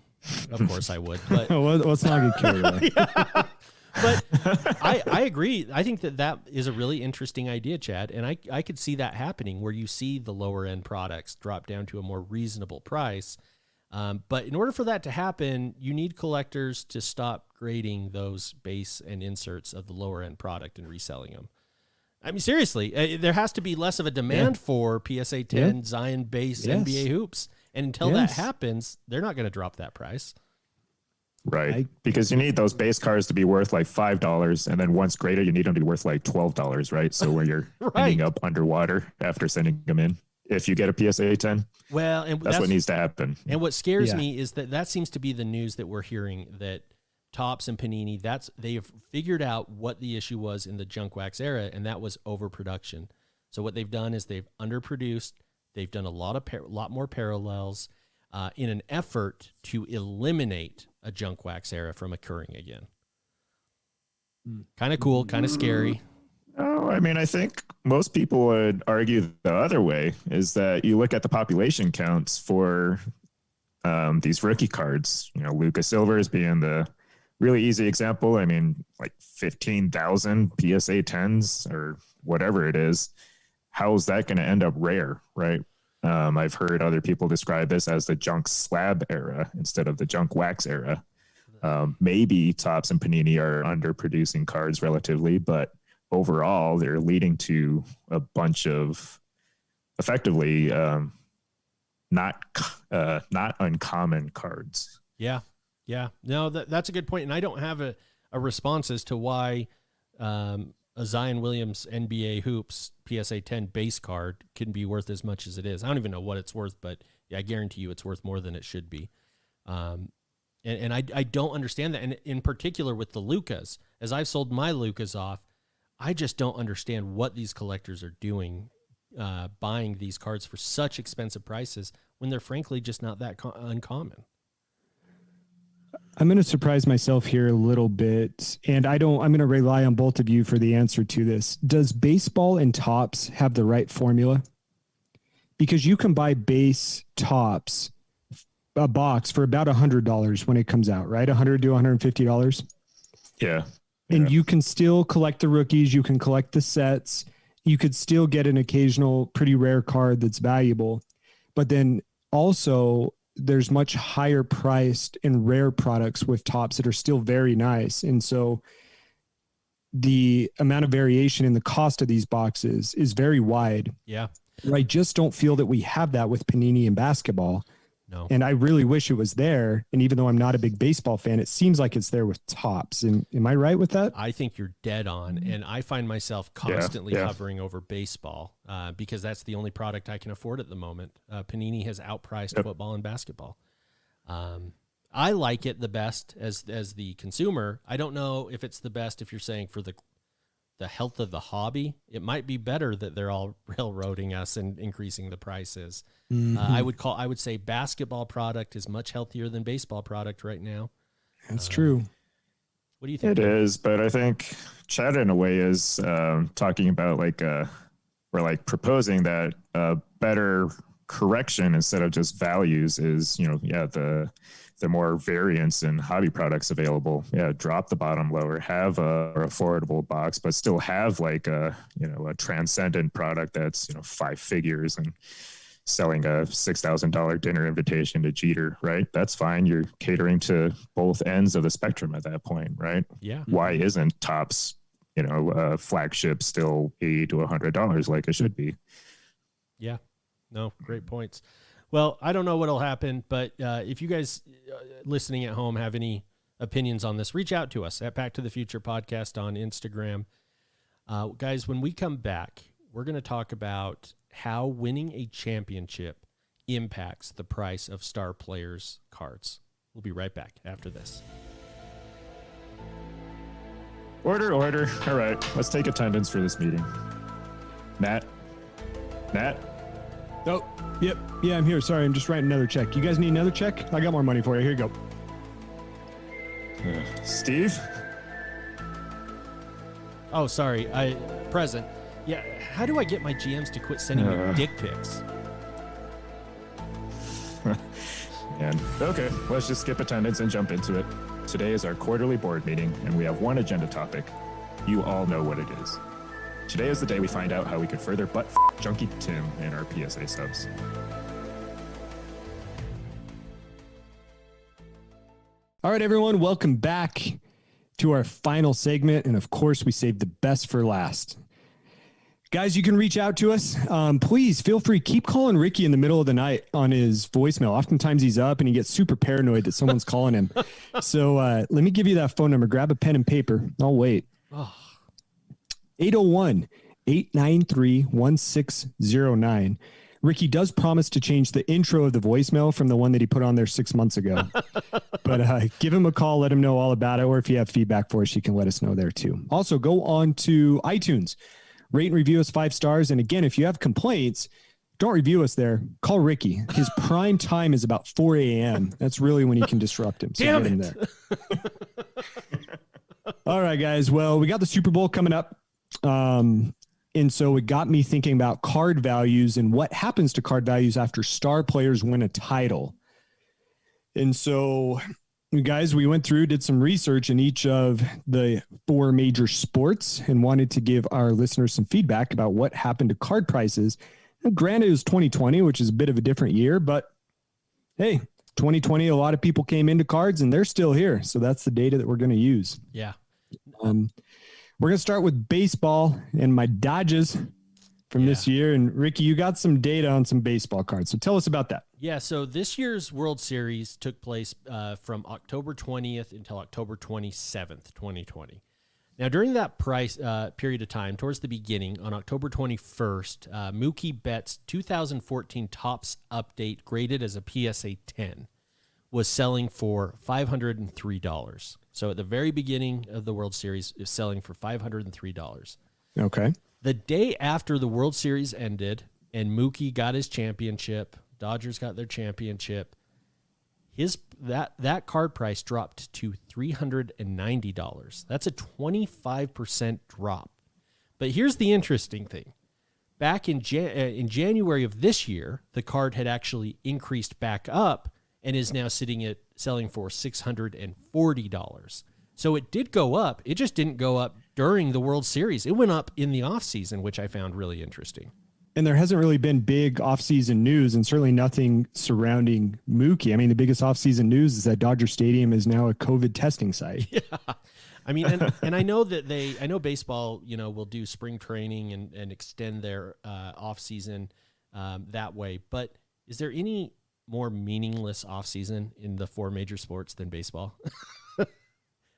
of course I would, but Let's not get carried away. but I agree. I think that is a really interesting idea, Chad. And I could see that happening where you see the lower end products drop down to a more reasonable price. But in order for that to happen, you need collectors to stop grading those base and inserts of the lower end product and reselling them. I mean, seriously, there has to be less of a demand for PSA 10 Zion base NBA hoops. And until that happens, they're not going to drop that price. Right. Because you need those base cards to be worth like $5. And then once graded, you need them to be worth like $12, right? So where you're ending up underwater after sending them in, if you get a PSA 10. Well, and that's what needs to happen. And what scares me is that seems to be the news that we're hearing, that Topps and Panini, they have figured out what the issue was in the junk wax era, and that was overproduction. So what they've done is they've underproduced. They've done a lot more parallels. in an effort to eliminate a junk wax era from occurring again. Kind of cool, kind of scary. Oh, I mean, I think most people would argue the other way, is that you look at the population counts for these rookie cards. You know, Lucas Silvers being the really easy example. I mean, like 15,000 PSA 10s or whatever it is. How's that going to end up rare, right? I've heard other people describe this as the junk slab era instead of the junk wax era. Maybe Topps and Panini are underproducing cards relatively, but overall they're leading to a bunch of effectively not uncommon cards. Yeah. No, that's a good point. And I don't have a response as to why a Zion Williams NBA Hoops PSA 10 base card can be worth as much as it is. I don't even know what it's worth, but yeah, I guarantee you it's worth more than it should be. And I don't understand that. And in particular with the Lucas, as I've sold my Lucas off, I just don't understand what these collectors are doing, buying these cards for such expensive prices when they're frankly just not that uncommon. I'm going to surprise myself here a little bit, and I'm going to rely on both of you for the answer to this. Does baseball and Topps have the right formula? Because you can buy base Topps, a box, for about $100 when it comes out, right? $100 to $150. Yeah. And you can still collect the rookies. You can collect the sets. You could still get an occasional pretty rare card that's valuable. But then also there's much higher priced and rare products with Topps that are still very nice. And so the amount of variation in the cost of these boxes is very wide. Yeah. I just don't feel that we have that with Panini and basketball. No. And I really wish it was there. And even though I'm not a big baseball fan, it seems like it's there with Topps. And am I right with that? I think you're dead on. And I find myself constantly hovering over baseball because that's the only product I can afford at the moment. Panini has outpriced football and basketball. I like it the best as the consumer. I don't know if it's the best if you're saying for the health of the hobby. It might be better that they're all railroading us and increasing the prices. Mm-hmm. I would say basketball product is much healthier than baseball product right now. That's true. What do you think? It is, but I think Chad in a way is talking about we're proposing that better correction instead of just values is, the more variance in hobby products available. Yeah, drop the bottom lower, have a affordable box, but still have a transcendent product that's 5 figures and selling a $6,000 dinner invitation to Jeter, right? That's fine. You're catering to both ends of the spectrum at that point, right? Yeah. Why isn't Topps, flagship still $80 to $100 like it should be? Yeah. No, great points. Well, I don't know what'll happen, but if you guys listening at home have any opinions on this, reach out to us at Back to the Future Podcast on Instagram. Guys, when we come back, we're going to talk about how winning a championship impacts the price of star players' cards. We'll be right back after this. Order. All right, let's take attendance for this meeting. Nat? Oh, yep. Yeah, I'm here. Sorry, I'm just writing another check. You guys need another check? I got more money for you. Here you go. Steve? Oh, sorry. Present. Yeah, how do I get my GMs to quit sending me dick pics? And okay, let's just skip attendance and jump into it. Today is our quarterly board meeting, and we have one agenda topic. You all know what it is. Today is the day we find out how we could further butt Junkie Tim in our PSA subs. All right, everyone, welcome back to our final segment. And of course, we saved the best for last. Guys, you can reach out to us. Please feel free. Keep calling Ricky in the middle of the night on his voicemail. Oftentimes he's up and he gets super paranoid that someone's calling him. So let me give you that phone number. Grab a pen and paper. I'll wait. 801-893-1609. Ricky does promise to change the intro of the voicemail from the one that he put on there 6 months ago. But give him a call. Let him know all about it. Or if you have feedback for us, you can let us know there too. Also, go on to iTunes. Rate and review us 5 stars. And again, if you have complaints, don't review us there. Call Ricky. His prime time is about 4 a.m. That's really when you can disrupt him. So Damn get him it. there. All right, guys. Well, we got the Super Bowl coming up. And so it got me thinking about card values and what happens to card values after star players win a title. And so, guys, we went through, did some research in each of the 4 major sports and wanted to give our listeners some feedback about what happened to card prices. Now, granted, it was 2020, which is a bit of a different year, but hey, 2020, a lot of people came into cards and they're still here. So that's the data that we're going to use. Yeah. We're going to start with baseball and my Dodgers from this year. And Ricky, you got some data on some baseball cards. So tell us about that. Yeah, so this year's World Series took place from October 20th until October 27th, 2020. Now, during that period of time, towards the beginning, on October 21st, Mookie Betts' 2014 Topps update, graded as a PSA 10, was selling for $503. So at the very beginning of the World Series, it was selling for $503. Okay. The day after the World Series ended and Mookie got his championship, Dodgers got their championship, that card price dropped to $390. That's a 25% drop. But here's the interesting thing. Back in January of this year, the card had actually increased back up and is now selling for $640. So it did go up. It just didn't go up during the World Series. It went up in the offseason, which I found really interesting. And there hasn't really been big offseason news and certainly nothing surrounding Mookie. I mean, the biggest offseason news is that Dodger Stadium is now a COVID testing site. Yeah. I mean, and I know that I know baseball, will do spring training and extend their offseason that way. But is there any more meaningless offseason in the 4 major sports than baseball?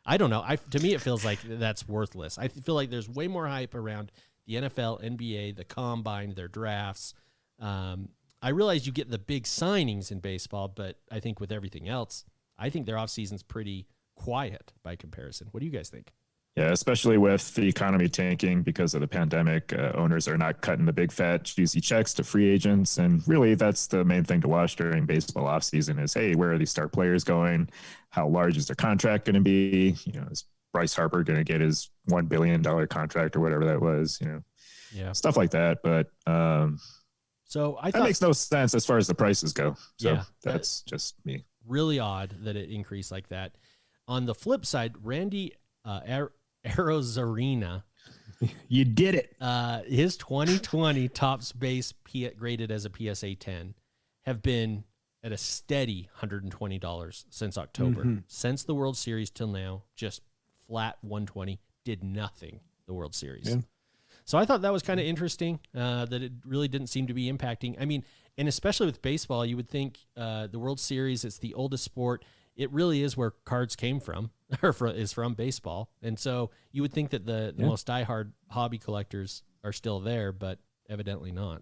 I don't know. To me, it feels like that's worthless. I feel like there's way more hype around the NFL, NBA, the combine, their drafts. I realize you get the big signings in baseball, but I think with everything else, I think their offseason's pretty quiet by comparison. What do you guys think? Yeah, especially with the economy tanking because of the pandemic, owners are not cutting the big fat juicy checks to free agents. And really, that's the main thing to watch during baseball offseason is, hey, where are these star players going? How large is their contract going to be? Is Bryce Harper going to get his $1 billion contract or whatever that was? Yeah, stuff like that. But so I thought that makes no sense as far as the prices go. So yeah, that's just me. Really odd that it increased like that. On the flip side, Randy Arozarena, you did it. His 2020 Topps base graded as a PSA 10 have been at a steady $120 since October. Mm-hmm. Since the World Series till now, just flat 120, did nothing the World Series. Yeah. So I thought that was kind of interesting that it really didn't seem to be impacting. I mean, and especially with baseball, you would think the World Series, it's the oldest sport. It really is where cards came from, is from baseball. And so you would think that the most diehard hobby collectors are still there, but evidently not.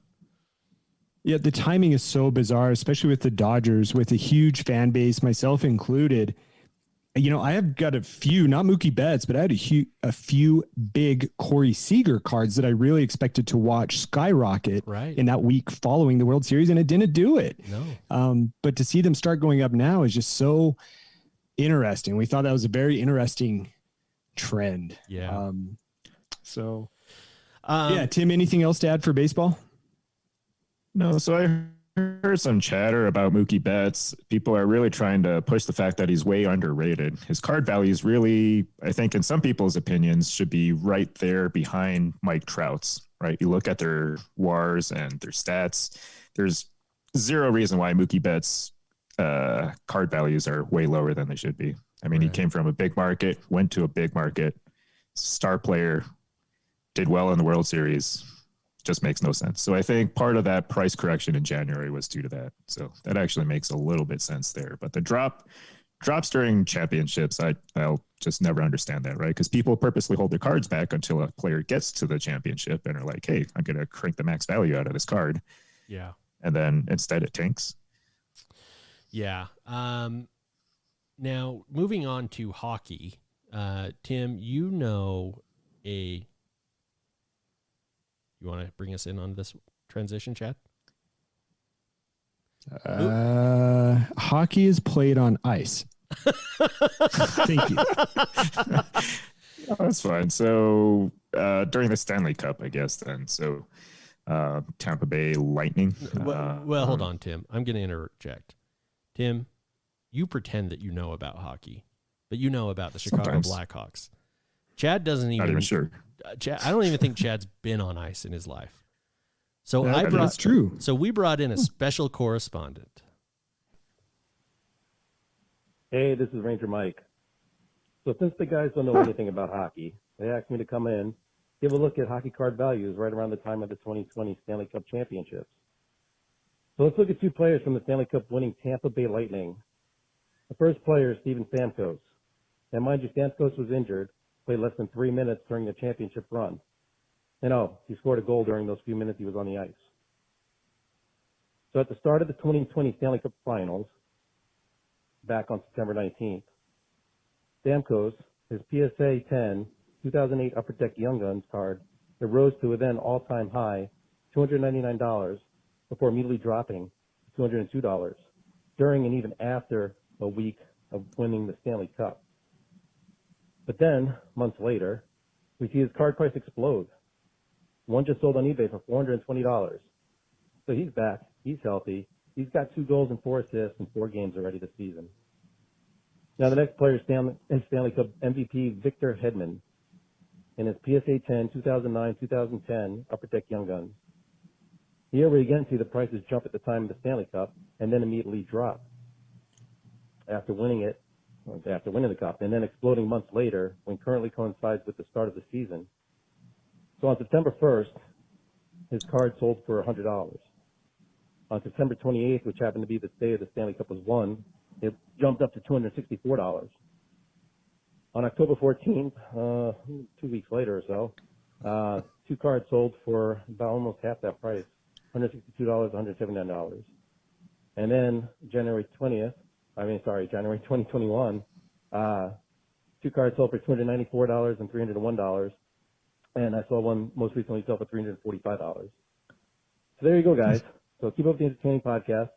Yeah, the timing is so bizarre, especially with the Dodgers, with a huge fan base, myself included. I have got a few, not Mookie Betts, but I had a few big Corey Seager cards that I really expected to watch skyrocket in that week following the World Series, and it didn't do it. No. But to see them start going up now is just so interesting. We thought that was a very interesting trend. Yeah. Tim, anything else to add for baseball? No, so I heard some chatter about Mookie Betts. People are really trying to push the fact that he's way underrated. His card values really, I think in some people's opinions, should be right there behind Mike Trout's, right? You look at their WARs and their stats, there's zero reason why Mookie Betts' card values are way lower than they should be. I mean, he came from a big market, went to a big market, star player, did well in the World Series. Just makes no sense. So I think part of that price correction in January was due to that. So that actually makes a little bit sense there. But the drops during championships, I'll just never understand that, right? Because people purposely hold their cards back until a player gets to the championship and are like, hey, I'm going to crank the max value out of this card. Yeah. And then instead it tanks. Yeah. Now, moving on to hockey, Tim, you want to bring us in on this transition, Chad? Hockey is played on ice. Thank you. Oh, that's fine. So during the Stanley Cup, I guess then. So Tampa Bay Lightning. Well, hold on, Tim. I'm going to interject. Tim, you pretend that you know about hockey, but you know about the Chicago Sometimes. Blackhawks. Chad doesn't even. Not even sure. Chad, I don't even think Chad's been on ice in his life. So That's true. So we brought in a special correspondent. Hey, this is Ranger Mike. So since the guys don't know anything about hockey, they asked me to come in, give a look at hockey card values right around the time of the 2020 Stanley Cup Championships. So let's look at two players from the Stanley Cup winning Tampa Bay Lightning. The first player is Steven Stamkos. Now, mind you, Stamkos was injured, played less than 3 minutes during the championship run. And he scored a goal during those few minutes he was on the ice. So at the start of the 2020 Stanley Cup Finals, back on September 19th, Stamkos, his PSA 10 2008 Upper Deck Young Guns card, it rose to a then all-time high $299 before immediately dropping to $202 during and even after a week of winning the Stanley Cup. But then, months later, we see his card price explode. One just sold on eBay for $420. So he's back. He's healthy. He's got 2 goals and 4 assists in 4 games already this season. Now the next player is Stanley Cup MVP Victor Hedman in his PSA 10 2009-2010 Upper Deck Young Guns. Here we again see the prices jump at the time of the Stanley Cup and then immediately drop after winning the Cup, and then exploding months later when currently coincides with the start of the season. So on September 1st, his card sold for $100. On September 28th, which happened to be the day the Stanley Cup was won, it jumped up to $264. On October 14th, 2 weeks later or so, 2 cards sold for about almost half that price, $162, $179. And then January 2021, 2 cards sold for $294 and $301. And I saw one most recently sell for $345. So there you go, guys. So keep up the entertaining podcast.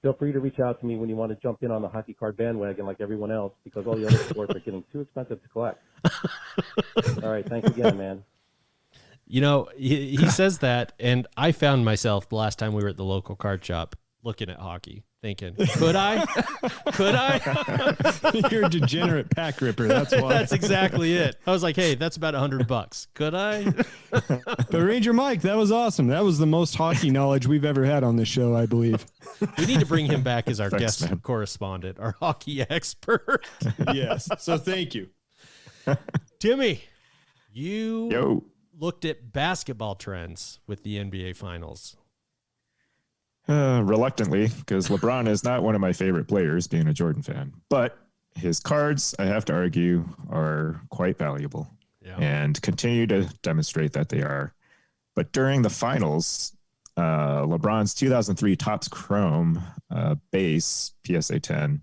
Feel free to reach out to me when you want to jump in on the hockey card bandwagon like everyone else, because all the other sports are getting too expensive to collect. All right. Thanks again, man. You know, he says that, and I found myself the last time we were at the local card shop looking at hockey, thinking, could I? Could I? You're a degenerate pack ripper. That's why. That's exactly it. I was like, hey, that's about $100. Could I? But Ranger Mike, that was awesome. That was the most hockey knowledge we've ever had on this show, I believe. We need to bring him back as our Thanks, guest man. correspondent, our hockey expert. Yes. So thank you. Timmy, you Yo. looked at basketball trends with the NBA Finals. Reluctantly, because LeBron is not one of my favorite players, being a Jordan fan. But his cards, I have to argue, are quite valuable and continue to demonstrate that they are. But during the finals, LeBron's 2003 Topps Chrome base PSA 10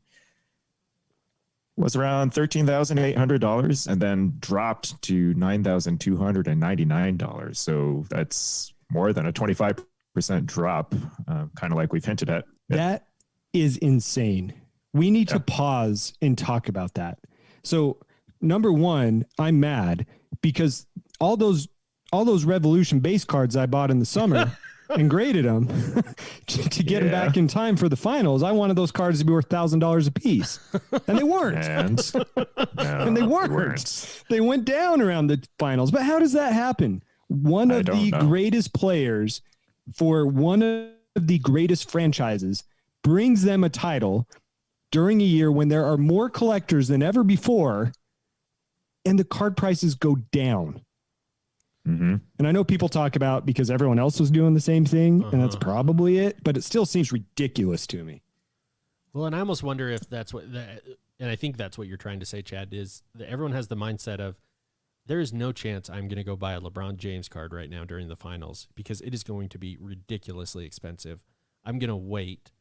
was around $13,800 and then dropped to $9,299. So that's more than a 25% drop, kind of like we've hinted at. That is insane. We need to pause and talk about that. So, number one, I'm mad because all those Revolution base cards I bought in the summer and graded them to get them back in time for the finals. I wanted those cards to be worth $1,000 a piece, and they weren't. And they weren't. They went down around the finals. But how does that happen? One of the greatest players for one of the greatest franchises brings them a title during a year when there are more collectors than ever before, and the card prices go down. Mm-hmm. And I know people talk about because everyone else was doing the same thing, and that's probably it, but it still seems ridiculous to me. Well, and I almost wonder if that's what, and I think that's what you're trying to say, Chad, is that everyone has the mindset of, there is no chance I'm going to go buy a LeBron James card right now during the finals because it is going to be ridiculously expensive. I'm going to wait.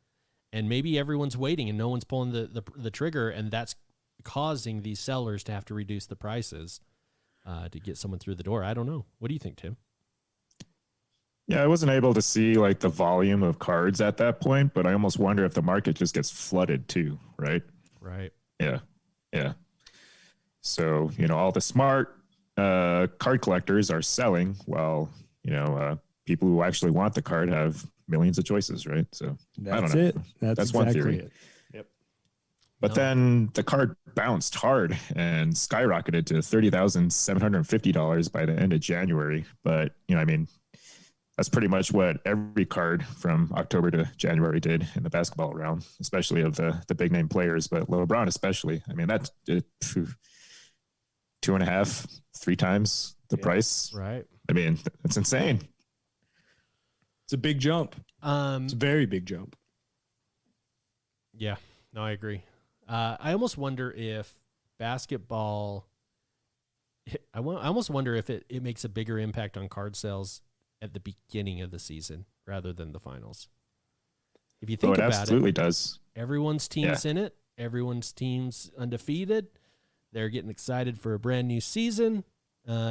And maybe everyone's waiting and no one's pulling the trigger, and that's causing these sellers to have to reduce the prices to get someone through the door. I don't know. What do you think, Tim? Yeah, I wasn't able to see like the volume of cards at that point, but I almost wonder if the market just gets flooded too, right? Right. Yeah. Yeah. So, all the smart card collectors are selling while, people who actually want the card have millions of choices, right? So I don't know. It. That's one exactly theory. it. But then the card bounced hard and skyrocketed to $30,750 by the end of January. But, that's pretty much what every card from October to January did in the basketball realm, especially of the big name players, but LeBron especially. I mean, that's 2.5, 3 times the price. Right. I mean, that's insane. It's a big jump. It's a very big jump. Yeah, no, I agree. I almost wonder if basketball, I almost wonder if it makes a bigger impact on card sales at the beginning of the season rather than the finals. If you think it about absolutely it, does. Everyone's team's in it. Everyone's team's undefeated. They're getting excited for a brand new season.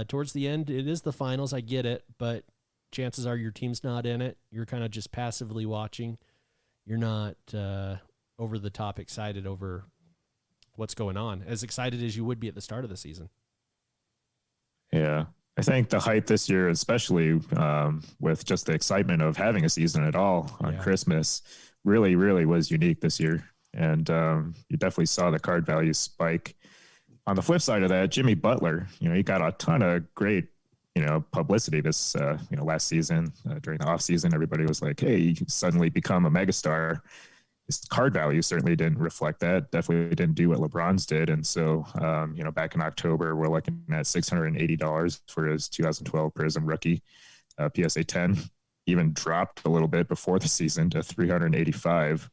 Towards the end, it is the finals. I get it, but chances are your team's not in it. You're kind of just passively watching. You're not over the top excited over what's going on, as excited as you would be at the start of the season. Yeah. I think the hype this year, especially with just the excitement of having a season at all on Christmas, really, really was unique this year. And you definitely saw the card value spike. On the flip side of that, Jimmy Butler, he got a ton of great, publicity this, last season. During the offseason, everybody was like, hey, you can suddenly become a megastar. His card value certainly didn't reflect that. Definitely didn't do what LeBron's did. And so, back in October, we're looking at $680 for his 2012 Prism rookie. PSA 10 even dropped a little bit before the season to $385.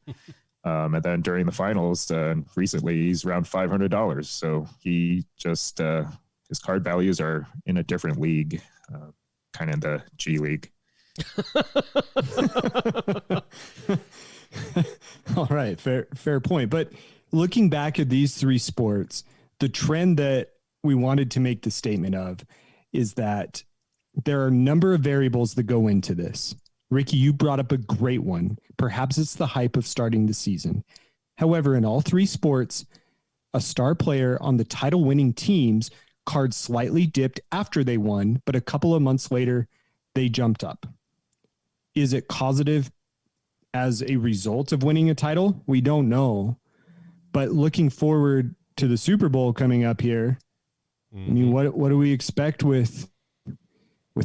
And then during the finals, recently, he's around $500. So he just, his card values are in a different league, kind of in the G League. All right. Fair point. But looking back at these 3 sports, the trend that we wanted to make the statement of is that there are a number of variables that go into this. Ricky, you brought up a great one. Perhaps it's the hype of starting the season. However, in all 3 sports, a star player on the title winning teams cards slightly dipped after they won, but a couple of months later, they jumped up. Is it causative as a result of winning a title? We don't know. But looking forward to the Super Bowl coming up here, I mean, what do we expect with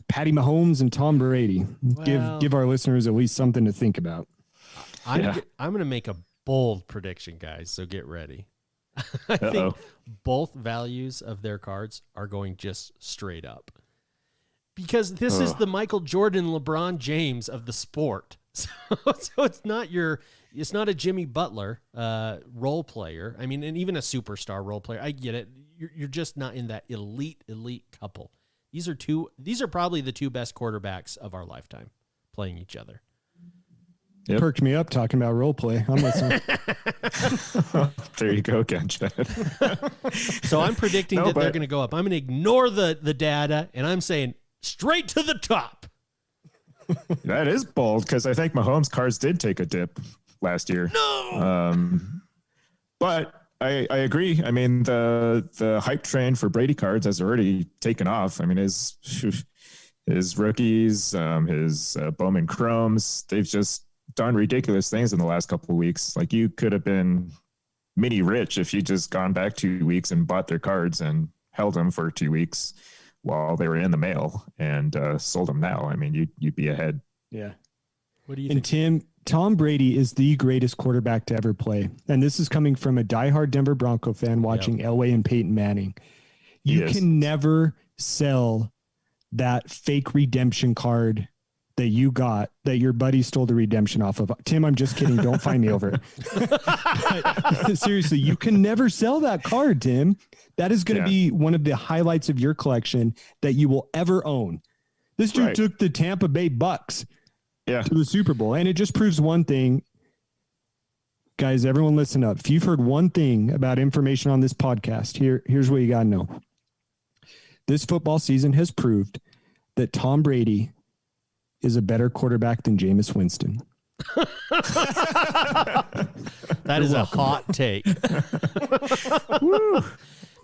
Patty Mahomes and Tom Brady? Well, give our listeners at least something to think about. I'm going to make a bold prediction, guys, so get ready. I think both values of their cards are going just straight up. Because this is the Michael Jordan, LeBron James of the sport. So it's not a Jimmy Butler role player. I mean, and even a superstar role player. I get it. You're just not in that elite couple. These are probably the 2 best quarterbacks of our lifetime playing each other. Yep. Perked me up talking about role play. I'm listening. There you go again, Chad. So I'm predicting they're going to go up. I'm going to ignore the data, and I'm saying straight to the top. That is bold because I think Mahomes' cards did take a dip last year. No. But I agree. I mean, the hype train for Brady cards has already taken off. I mean, his rookies, his Bowman Chromes, they've just done ridiculous things in the last couple of weeks. Like, you could have been mini rich if you just gone back 2 weeks and bought their cards and held them for 2 weeks while they were in the mail and sold them now. I mean, you'd be ahead. Yeah. What do you think? And Tom Brady is the greatest quarterback to ever play. And this is coming from a diehard Denver Bronco fan watching Elway and Peyton Manning. You can never sell that fake redemption card that you got that your buddy stole the redemption off of. Tim, I'm just kidding. Don't find me over it. Seriously, you can never sell that card, Tim. That is going to be one of the highlights of your collection that you will ever own. This dude took the Tampa Bay Bucks to the Super Bowl, and it just proves one thing. Guys, everyone listen up. If you've heard one thing about information on this podcast, here's what you got to know. This football season has proved that Tom Brady is a better quarterback than Jameis Winston. That is a hot take.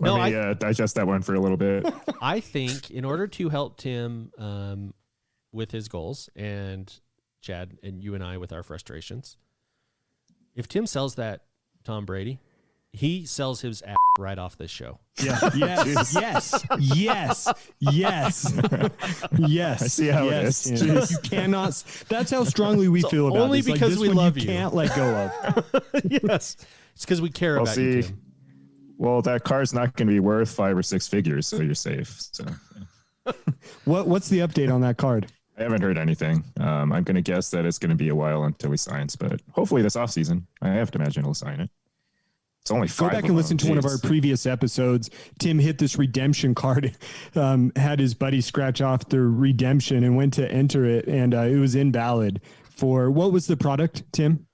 Let me digest that one for a little bit. I think in order to help Tim with his goals, and Chad and you and I with our frustrations, if Tim sells that Tom Brady, he sells his ass right off this show. Yeah. Yes. Yes. Yes. I see how it is. Yes. You cannot. That's how strongly we feel about only this. because this we one love you. you. Can't let go of. Yes. It's because we care about you, Tim. Well, that car's not going to be worth 5 or 6 figures, so you're safe. So, What's the update on that card? I haven't heard anything. I'm going to guess that it's going to be a while until he signs, but hopefully this offseason. I have to imagine he'll sign it. It's only 5. Go back and listen to one of our previous episodes. Tim hit this redemption card, had his buddy scratch off the redemption and went to enter it, and it was invalid for what was the product, Tim?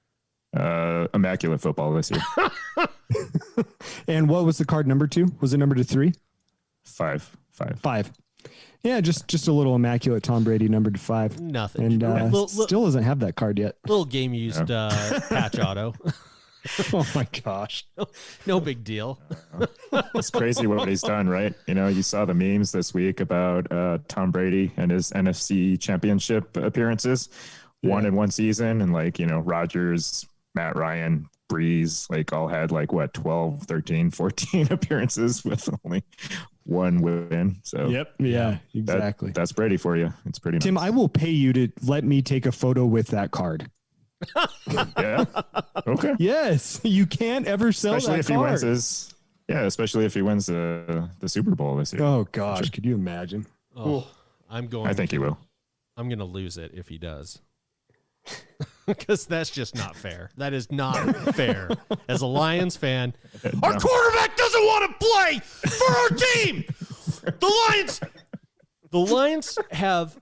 Immaculate Football this year. And what was the card number 2? Was it number 3? 5. 5. Yeah, just a little Immaculate Tom Brady numbered to 5. Nothing. And still doesn't have that card yet. Little game used patch auto. Oh my gosh. No big deal. It's crazy what he's done, right? You know, you saw the memes this week about Tom Brady and his NFC championship appearances. Yeah. 1 in 1 season, and Rodgers, Matt Ryan, Breeze, all had 12, 13, 14 appearances with only 1 win. So Yeah, exactly. That's Brady for you. It's pretty Tim, nice. I will pay you to let me take a photo with that card. Yeah. Okay. Yes, you can't ever sell Especially that if he card. wins especially if he wins the Super Bowl this year. Oh gosh, could you imagine? Oh, I think he will. I'm going to lose it if he does. Because that's just not fair. That is not fair. As a Lions fan, our quarterback doesn't want to play for our team. The Lions have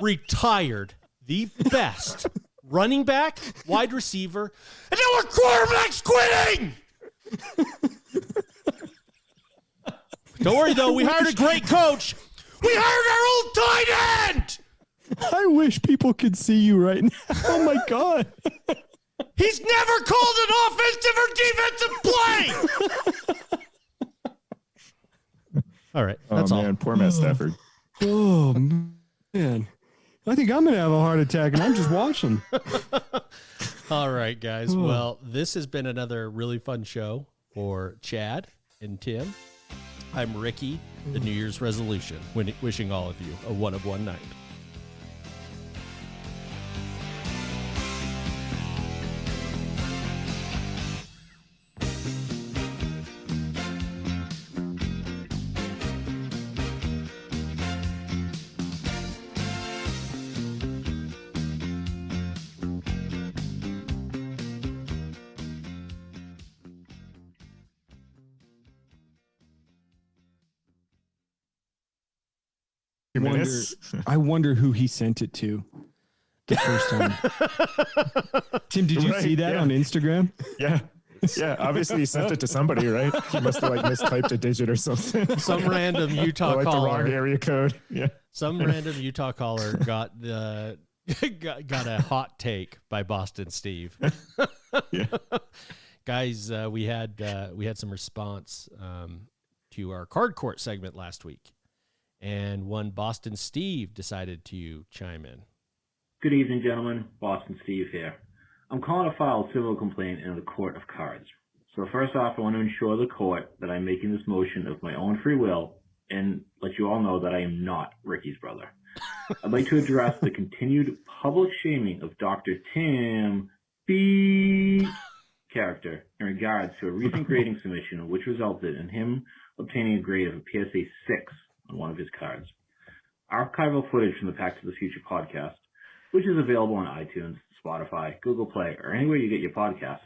retired the best running back, wide receiver, and now our quarterback's quitting. Don't worry, though. We hired a great coach. We hired our old tight end. I wish people could see you right now. Oh my god. He's never called an offensive or defensive play. All right, that's all. Man, poor Matt Stafford. Oh man. I think I'm gonna have a heart attack and I'm just watching. All right, guys. Well, this has been another really fun show for Chad and Tim. I'm Ricky, the New Year's resolution, wishing all of you a one of one night. I wonder who he sent it to the first time. Tim, did you see that on Instagram? Yeah. Yeah, obviously he sent it to somebody, right? He must have mistyped a digit or something. Some random Utah the caller. wrong area code. Yeah. Some random Utah caller got a hot take by Boston Steve. Yeah. Guys, we had some response to our card court segment last week, and one Boston Steve decided to chime in. Good evening, gentlemen. Boston Steve here. I'm calling to file a civil complaint in the Court of Cards. So first off, I want to ensure the court that I'm making this motion of my own free will and let you all know that I am not Ricky's brother. I'd like to address the continued public shaming of Dr. Tim B. character in regards to a recent grading submission which resulted in him obtaining a grade of a PSA 6 on one of his cards. Archival footage from the Back to the Future podcast, which is available on iTunes, Spotify, Google Play, or anywhere you get your podcasts,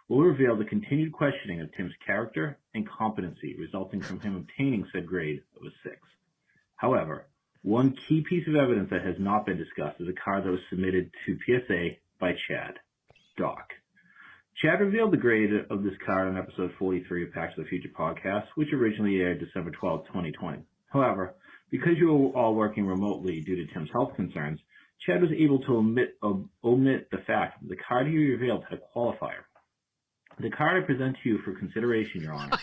will reveal the continued questioning of Tim's character and competency resulting from him obtaining said grade of a 6. However, one key piece of evidence that has not been discussed is a card that was submitted to PSA by Chad, Doc. Chad revealed the grade of this card on episode 43 of Back to the Future podcast, which originally aired December 12, 2020. However, because you were all working remotely due to Tim's health concerns, Chad was able to omit the fact that the card he revealed had a qualifier. The card I present to you for consideration, Your Honor,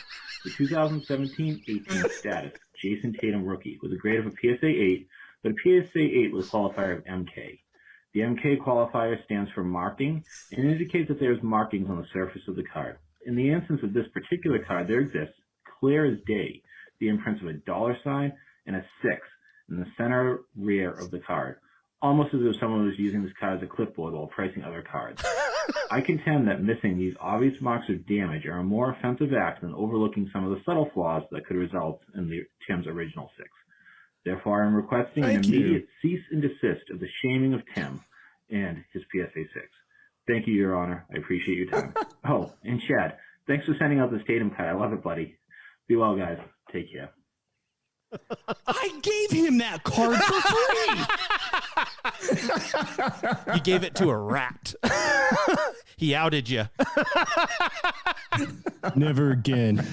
the 2017-18 status Jason Tatum rookie with a grade of a PSA 8, but a PSA 8 with a qualifier of MK. The MK qualifier stands for marking and indicates that there's markings on the surface of the card. In the instance of this particular card, there exists, clear as day, the imprints of a $sign and a 6 in the center rear of the card, almost as if someone was using this card as a clipboard while pricing other cards. I contend that missing these obvious marks of damage are a more offensive act than overlooking some of the subtle flaws that could result in Tim's original 6. Therefore, I'm requesting an immediate cease and desist of the shaming of Tim and his PSA 6. Thank you, Your Honor. I appreciate your time. Oh, and Chad, thanks for sending out this Tatum card. I love it, buddy. Be well, guys. Take care. I gave him that card for free. You gave it to a rat. He outed you. Never again.